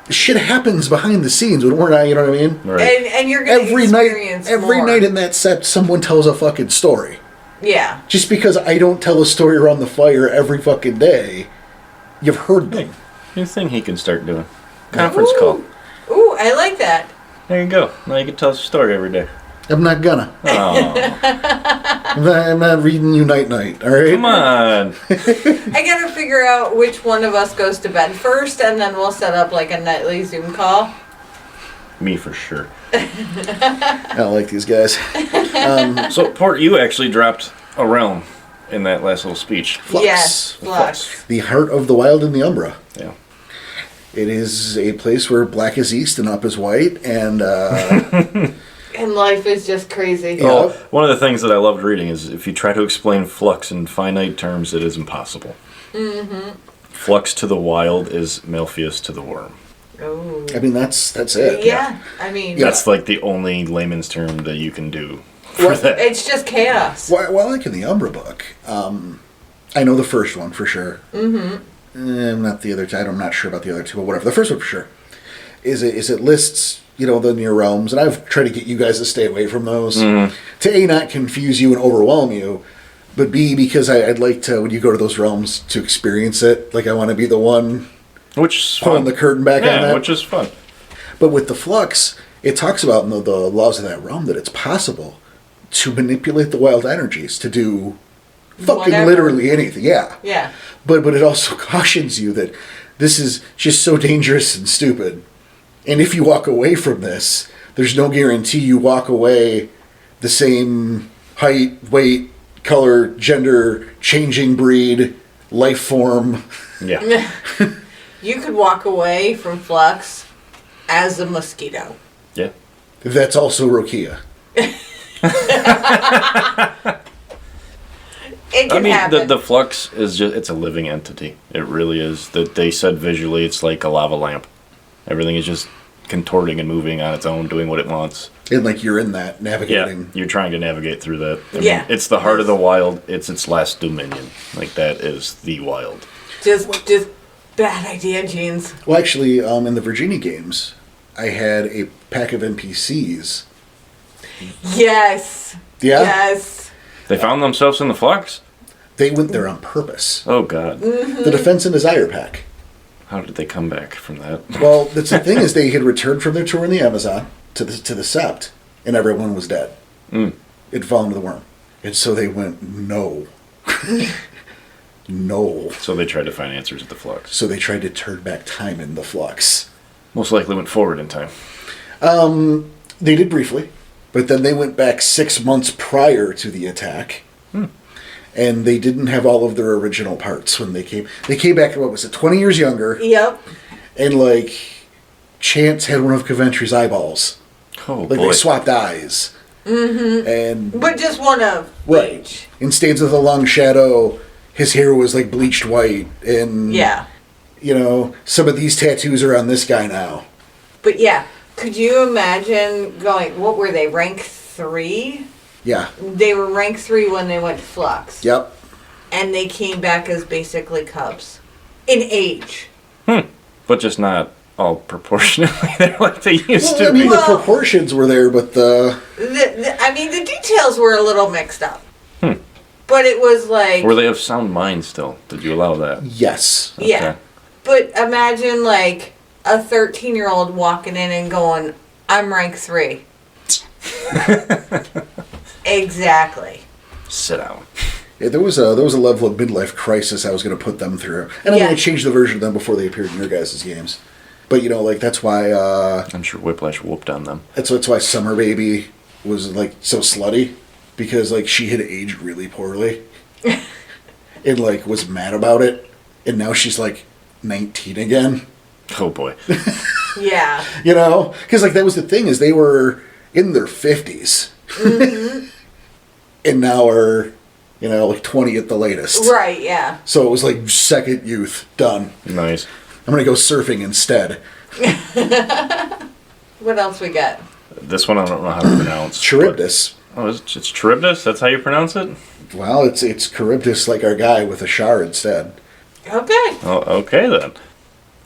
shit happens behind the scenes when we're not, you know what I mean? Right. And you're going to experience every night in that set, someone tells a fucking story. Yeah. Just because I don't tell a story around the fire every fucking day, you've heard them. New thing he can start doing. Conference call. Ooh, I like that. There you go. Now you can tell us a story every day. I'm not gonna. Oh. I'm not reading you night, all right? Come on. I gotta figure out which one of us goes to bed first, and then we'll set up like a nightly Zoom call. Me for sure. I don't like these guys. So, Port, you actually dropped a realm in that last little speech. Flux. Yes, Flux. The heart of the Wyld and the Umbra. Yeah. It is a place where black is east and up is white, and and life is just crazy. Yeah. Oh, one of the things that I loved reading is if you try to explain flux in finite terms, it is impossible. Mm-hmm. Flux to the Wyld is Malpheus to the worm. Oh. I mean that's it. Yeah, I mean That's like the only layman's term that you can do for that. it's just chaos. Well, like in the Umbra book, I know the first one for sure. Mm-hmm. Not the other two. I'm not sure about the other two, but whatever. The first one for sure is it lists the near realms, and I've tried to get you guys to stay away from those to A, not confuse you and overwhelm you, but B, because I'd like to, when you go to those realms, to experience it. Like I want to be the one pulling the curtain back on that, which is fun. But with the Flux, it talks about in the laws of that realm that it's possible to manipulate the wild energies to do fucking literally anything. Yeah. But it also cautions you that this is just so dangerous and stupid. And if you walk away from this, there's no guarantee you walk away the same height, weight, color, gender, changing breed, life form. Yeah. You could walk away from Flux as a mosquito. Yeah. That's also Rokia. It can happen. The flux is it's a living entity. It really is. That they said visually it's like a lava lamp. Everything is just contorting and moving on its own, doing what it wants. And like you're in that, navigating. Yeah, you're trying to navigate through that. I Yeah. mean, it's the heart of the Wyld. It's its last dominion. Like that is the Wyld. Just bad idea, Jeans. Well, actually, in the Virginia games, I had a pack of NPCs. Yes. Yeah? Yes. They found themselves in the flux? They went there on purpose. Oh, God. The Defense and Desire pack. How did they come back from that? Well, that's the thing is they had returned from their tour in the Amazon to the Sept, and everyone was dead. It fallen to the worm. And so they went, no. No. So they tried to find answers at the flux. So they tried to turn back time in the Flux. Most likely went forward in time. They did briefly, but then they went back 6 months prior to the attack. And they didn't have all of their original parts when they came. They came back, 20 years younger. Yep. And, Chance had one of Coventry's eyeballs. Oh, boy. They swapped eyes. Mm-hmm. But just one of each. In Stains of the Long Shadow, his hair was, bleached white. And, some of these tattoos are on this guy now. But, yeah. Could you imagine going, what were they, rank 3? Yeah. They were rank 3 when they went to Flux. Yep. And they came back as basically cubs. In age. But just not all proportionately there like they used to be. The proportions were there, but I I mean, the details were a little mixed up. But it was like... Or they have sound minds still. Did you allow that? Yes. Okay. Yeah. But imagine, like, a 13-year-old walking in and going, I'm rank 3. Exactly. Sit down. Yeah, there was a level of midlife crisis I was going to put them through. And I'm going to change the version of them before they appeared in your guys' games. But, like, that's why... I'm sure Whiplash whooped on them. That's why Summer Baby was, like, so slutty. Because, like, she had aged really poorly. And, like, was mad about it. And now she's, like, 19 again. Oh, boy. Yeah. Because, like, that was the thing, is they were in their 50s. Mm-hmm. And now are, like 20 at the latest. Right, yeah. So it was, like, second youth. Done. Nice. I'm going to go surfing instead. What else we got? This one I don't know how to pronounce. Charybdis. Oh, it's Charybdis? That's how you pronounce it? Well, it's Charybdis like our guy with a char instead. Okay. Oh, okay then.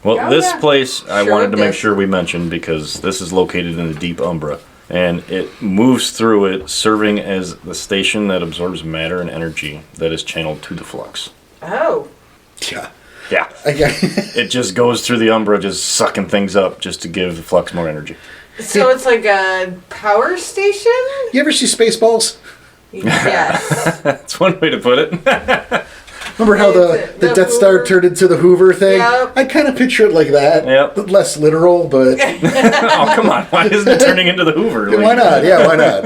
Well, this place I wanted to make sure we mentioned because this is located in the deep Umbra. And it moves through it, serving as the station that absorbs matter and energy that is channeled to the flux. Oh. Yeah. Yeah. It just goes through the Umbra, just sucking things up just to give the flux more energy. So it's like a power station? You ever see Spaceballs? Yes. That's one way to put it. Remember how the Death Star turned into the Hoover thing? Yep. I kind of picture it like that. Yep. Less literal, but... Oh, come on. Why isn't it turning into the Hoover? Yeah, why not? Yeah, why not?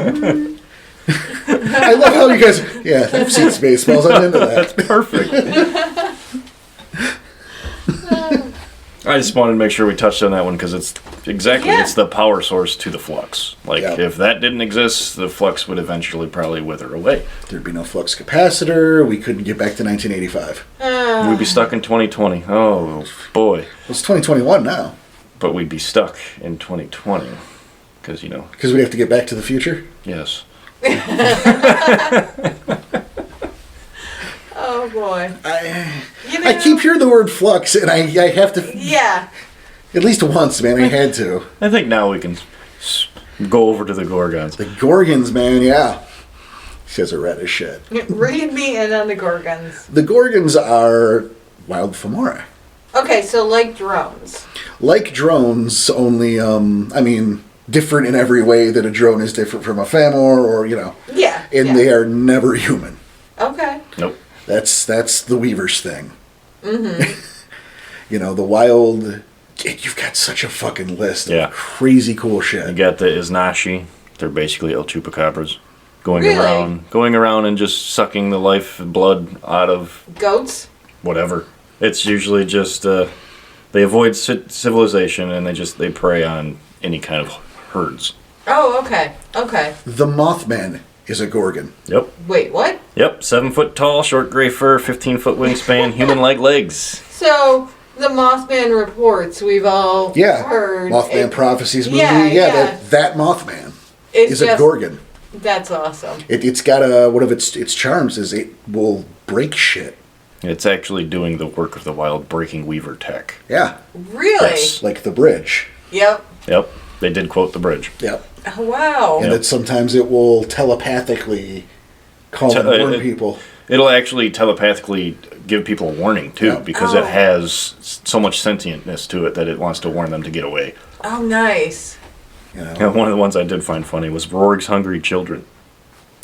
I love how you guys... Yeah, I've seen Spaceballs. I'm into that. That's perfect. I just wanted to make sure we touched on that one because it's it's the power source to the flux. Like, if that didn't exist, the flux would eventually probably wither away. There'd be no flux capacitor. We couldn't get back to 1985. We'd be stuck in 2020. Oh, boy. It's 2021 now. But we'd be stuck in 2020 because, Because we'd have to get back to the future? Yes. Oh, boy. I keep hearing the word flux, and I have to... Yeah. At least once, man, I had to. I think now we can go over to the Gorgons. The Gorgons, man, yeah. She has a red as shit. Read me in on the Gorgons. The Gorgons are wild femora. Okay, so like drones. Like drones, only, different in every way that a drone is different from a famor, or, Yeah. And they are never human. Okay. Nope. That's the Weaver's thing. Mm-hmm. The wild... You've got such a fucking list of crazy cool shit. You got the Iznashi. They're basically El Chupacabras. Going around and just sucking the life and blood out of... Goats? Whatever. It's usually just... they avoid civilization and they prey on any kind of herds. Oh, okay. Okay. The Mothman is a Gorgon. Yep. Wait, what? Yep. 7 foot tall, short gray fur, 15-foot wingspan, human-like legs. So... The Mothman reports we've all heard. Mothman Prophecies movie. That Mothman is a Gorgon. That's awesome. It's got one of its charms is it will break shit. It's actually doing the work of the wild breaking Weaver tech. Yeah. Really? Yes, like the bridge. Yep. Yep. They did quote the bridge. Yep. Oh, wow. And that sometimes it will telepathically call and warn people. It'll actually telepathically give people a warning, too, because it has so much sentientness to it that it wants to warn them to get away. Oh, nice. And one of the ones I did find funny was Rorg's Hungry Children.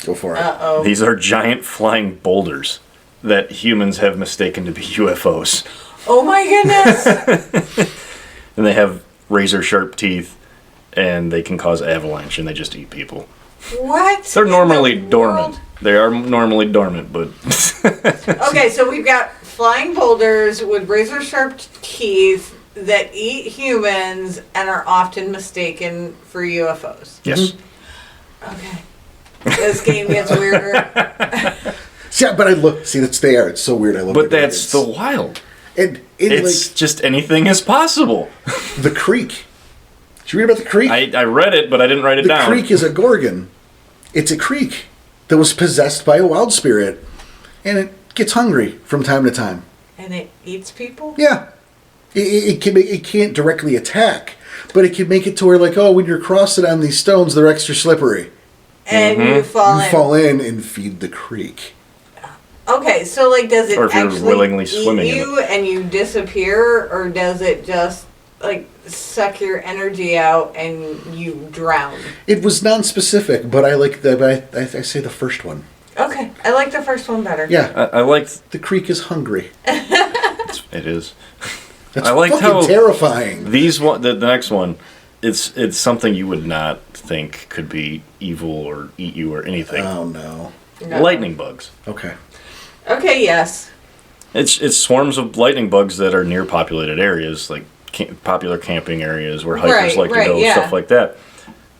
Go for it. Uh-oh. These are giant flying boulders that humans have mistaken to be UFOs. Oh, my goodness. And they have razor-sharp teeth, and they can cause avalanche, and they just eat people. What? They're normally dormant. They are normally dormant, but... Okay, so we've got flying boulders with razor-sharp teeth that eat humans and are often mistaken for UFOs. Yes. Okay. This game gets weirder. That's there. It's so weird. I love it. But that's the wild. And it's just anything is possible. The Creek. Did you read about the Creek? I read it, but I didn't write it down. The Creek is a Gorgon. It's a creek that was possessed by a wild spirit, and it gets hungry from time to time. And it eats people? Yeah. It can't directly attack, but it can make it to where, when you're crossing on these stones, they're extra slippery. and you fall in. And feed the creek. Okay, so like, does it Or if you're actually willingly eat swimming in you and you disappear, or does it just like suck your energy out and you drown? It was non-specific, but I like I say the first one. Okay, I like the first one better. Yeah, I liked... the creek is hungry. It is. That's I liked fucking how terrifying. the next one, it's something you would not think could be evil or eat you or anything. Oh no. Lightning bugs. Okay. Okay, yes. It's swarms of lightning bugs that are near populated areas, like popular camping areas where hikers like to go, stuff like that.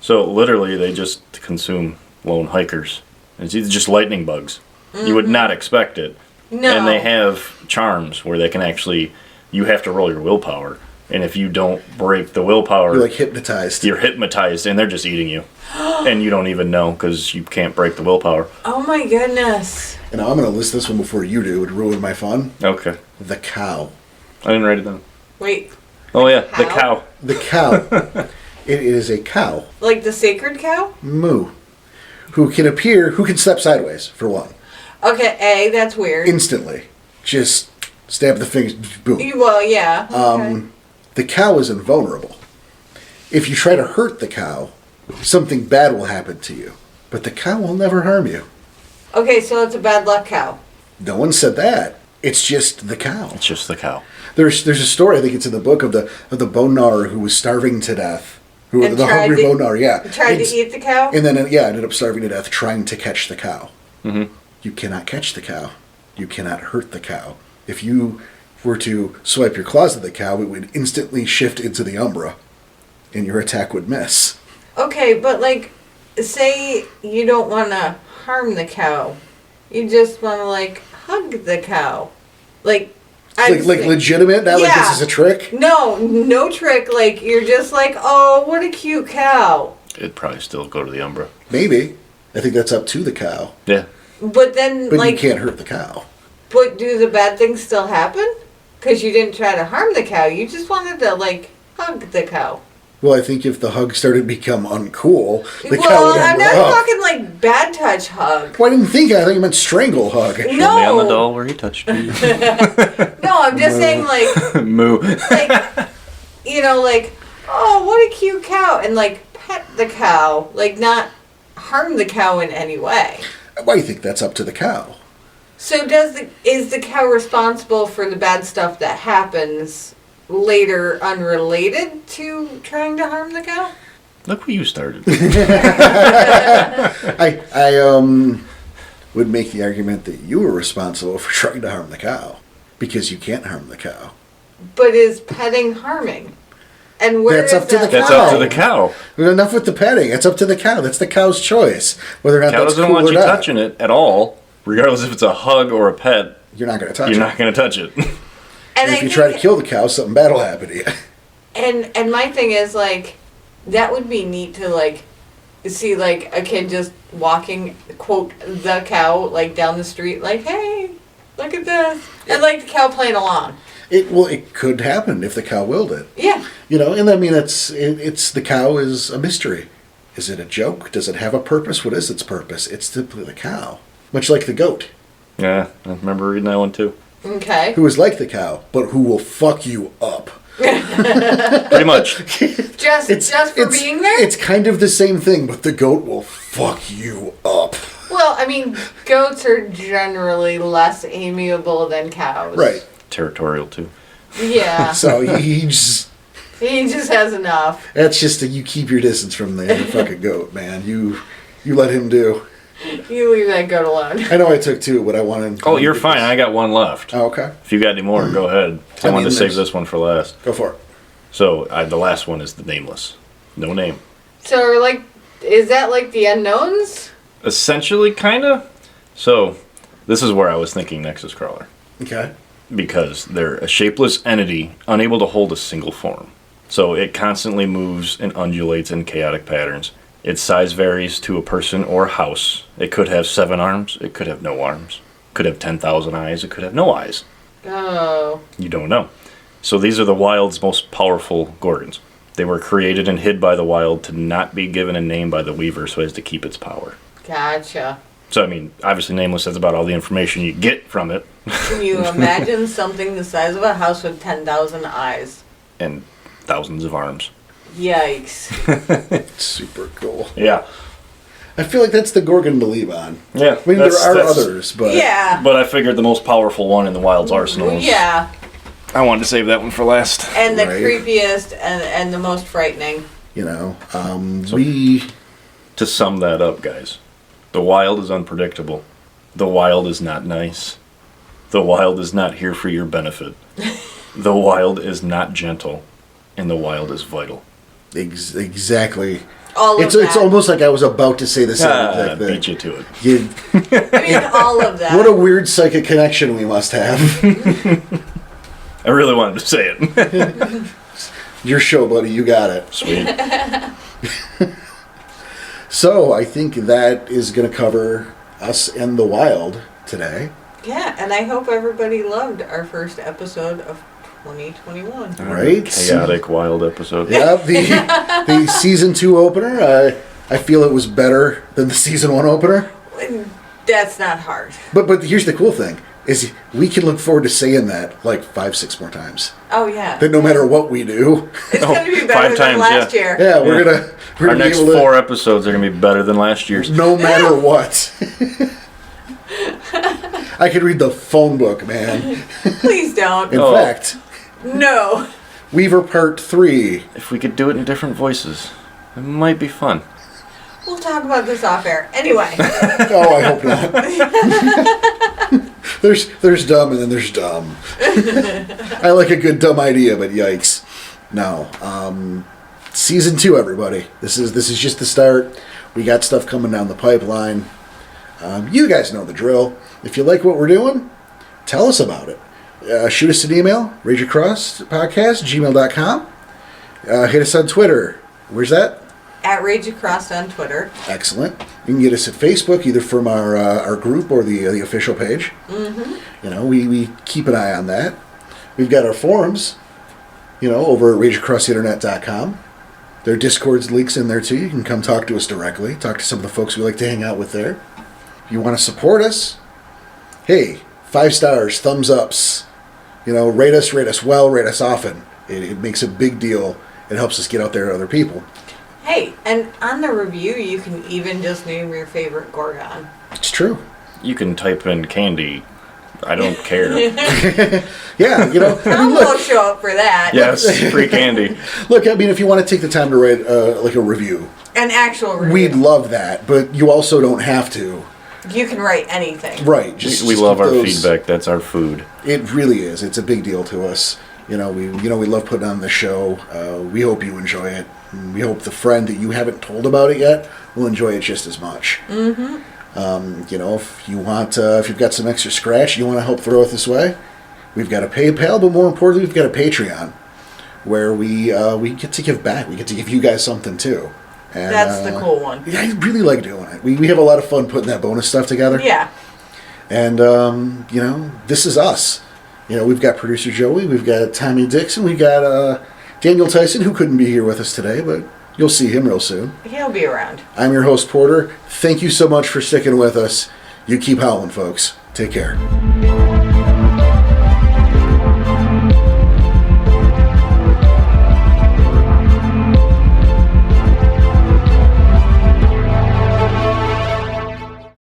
So literally, they just consume lone hikers. It's just lightning bugs. Mm-hmm. You would not expect it. No. And they have charms where they can actually, you have to roll your willpower. And if you don't break the willpower, You're like hypnotized. You're hypnotized, and they're just eating you. And you don't even know because you can't break the willpower. Oh my goodness. And I'm going to list this one before you do. It would ruin my fun. Okay. The cow. I didn't write it down. Wait. Oh, yeah, the cow. The cow. It is a cow. Like the sacred cow? Moo. Who can step sideways, for one. Okay, that's weird. Instantly. Just stab the fingers, boom. Well, yeah. Okay. The cow is invulnerable. If you try to hurt the cow, something bad will happen to you. But the cow will never harm you. Okay, so it's a bad luck cow. No one said that. It's just the cow. It's just the cow. There's a story, I think it's in the book, of the bone gnawer who was starving to death. The hungry bone gnawer, yeah. Tried to eat the cow? And then, ended up starving to death trying to catch the cow. Mm-hmm. You cannot catch the cow. You cannot hurt the cow. If you were to swipe your claws at the cow, it would instantly shift into the umbra, and your attack would miss. Okay, but like, say you don't want to harm the cow. You just want to like hug the cow. Like legitimate? Not like this is a trick? No trick. Like, you're just like, oh, what a cute cow. It'd probably still go to the umbra. Maybe. I think that's up to the cow. Yeah. But then, But you can't hurt the cow. But do the bad things still happen? Because you didn't try to harm the cow. You just wanted to, like, hug the cow. Well, I think if the hug started to become uncool, the cow would Well, I'm not up. talking like bad touch hug. Well, I didn't think I thought you meant strangle hug. No. Show me on the doll where he touched you. No, I'm just saying like Moo. like like, oh, what a cute cow, and like pet the cow, like not harm the cow in any way. Well, I think that's up to the cow. So is the cow responsible for the bad stuff that happens later unrelated to trying to harm the cow? Look where you started. I would make the argument that you were responsible for trying to harm the cow because you can't harm the cow. But is petting harming? And where That's is up to the that? That's cow. up to the cow. Enough with the petting. It's up to the cow. That's the cow's choice. Whether or not Cow that's doesn't cool want or you not. touching it at all, regardless if it's a hug or a pet. You're not going to touch You're it. not going to touch it. And If you try to kill the cow, something bad will happen to you. And my thing is, like, that would be neat to, like, see, like, a kid just walking, quote, the cow, like, down the street, like, hey, look at this. And, like, the cow playing along. It could happen if the cow willed it. Yeah. And I mean, it's the cow is a mystery. Is it a joke? Does it have a purpose? What is its purpose? It's simply the cow. Much like the goat. Yeah, I remember reading that one too. Okay. Who is like the cow, but who will fuck you up. Pretty much. Just for being there? It's kind of the same thing, but the goat will fuck you up. Well, I mean, goats are generally less amiable than cows. Right. Territorial too. Yeah. So he just... He just has enough. That's just you keep your distance from the fucking goat, man. You let him do. You leave that goat alone. I know I took two, but I wanted... Oh, you're fine. I got one left. Oh, okay. If you got any more, go ahead. I wanted to save this one for last. Go for it. So, the last one is the nameless. No name. So, like, is that like the unknowns? Essentially, kind of. So, this is where I was thinking Nexus Crawler. Okay. Because they're a shapeless entity unable to hold a single form. So, it constantly moves and undulates in chaotic patterns. Its size varies to a person or house. It could have 7 arms. It could have no arms. It could have 10,000 eyes. It could have no eyes. Oh. You don't know. So these are the Wyld's most powerful Gorgons. They were created and hid by the Wyld to not be given a name by the Weaver so as to keep its power. Gotcha. So, I mean, obviously Nameless is about all the information you get from it. Can you imagine something the size of a house with 10,000 eyes? And thousands of arms. Yikes. Super cool. Yeah. I feel like that's the Gorgon to leave on. Yeah. I mean, there are others, but... Yeah. But I figured the most powerful one in the Wyld's arsenal was... Yeah. I wanted to save that one for last. And the Right. creepiest and the most frightening. You know, So- To sum that up, guys, the Wyld is unpredictable. The Wyld is not nice. The Wyld is not here for your benefit. The Wyld is not gentle. And the Wyld is vital. Exactly. All of that. It's almost like I was about to say the same exact thing. Beat you to it. I mean, all of that. What a weird psychic connection we must have. I really wanted to say it. Your show, buddy. You got it. Sweet. So, I think that is going to cover us and the Wyld today. Yeah, and I hope everybody loved our first episode of 2021. Right? Chaotic, wild episode. Yeah, the season 2 opener, I feel it was better than the season 1 opener. That's not hard. But here's the cool thing, is we can look forward to saying that like 5-6 more times. Oh, yeah. That no matter what we do, It's going to be better 5 than times, last year. yeah, we're Yeah. gonna Our be next able to, 4 episodes are going to be better than last year's. no matter what. I could read the phone book, man. Please don't. In Oh. fact, No. Weaver Part 3. If we could do it in different voices, it might be fun. We'll talk about this off air. Anyway. Oh, I hope not. there's dumb and then there's dumb. I like a good dumb idea, but yikes. No. Season 2, everybody. This is just the start. We got stuff coming down the pipeline. You guys know the drill. If you like what we're doing, tell us about it. Shoot us an email, rageacrosspodcast@gmail.com. Hit us on Twitter. Where's that? At Rage Across on Twitter. Excellent. You can get us at Facebook, either from our group or the official page. Mm-hmm. You know, we keep an eye on that. We've got our forums, over at rageacrosstheinternet.com. There are Discord's links in there too. You can come talk to us directly. Talk to some of the folks we like to hang out with there. If you want to support us, hey, 5 stars, thumbs ups. Rate us well, rate us often. It makes a big deal. It helps us get out there to other people. Hey, and on the review, you can even just name your favorite Gorgon. It's true. You can type in candy. I don't care. Yeah, I'll show up for that. Yes, free candy. Look, if you want to take the time to write like a review, An actual review. we'd love that, but you also don't have to. You can write anything. Right. We love our feedback. That's our food. It really is. It's a big deal to us. We love putting on the show. We hope you enjoy it. And we hope the friend that you haven't told about it yet will enjoy it just as much. Mm-hmm. If you want, if you've got some extra scratch, you want to help throw it this way, we've got a PayPal, but more importantly, we've got a Patreon where we get to give back. We get to give you guys something too. And, That's the cool one. Yeah, I really like doing it. We have a lot of fun putting that bonus stuff together. Yeah. And, this is us. We've got producer Joey, we've got Tommy Dixon, we've got Daniel Tyson, who couldn't be here with us today, but you'll see him real soon. He'll be around. I'm your host, Porter. Thank you so much for sticking with us. You keep howling, folks. Take care.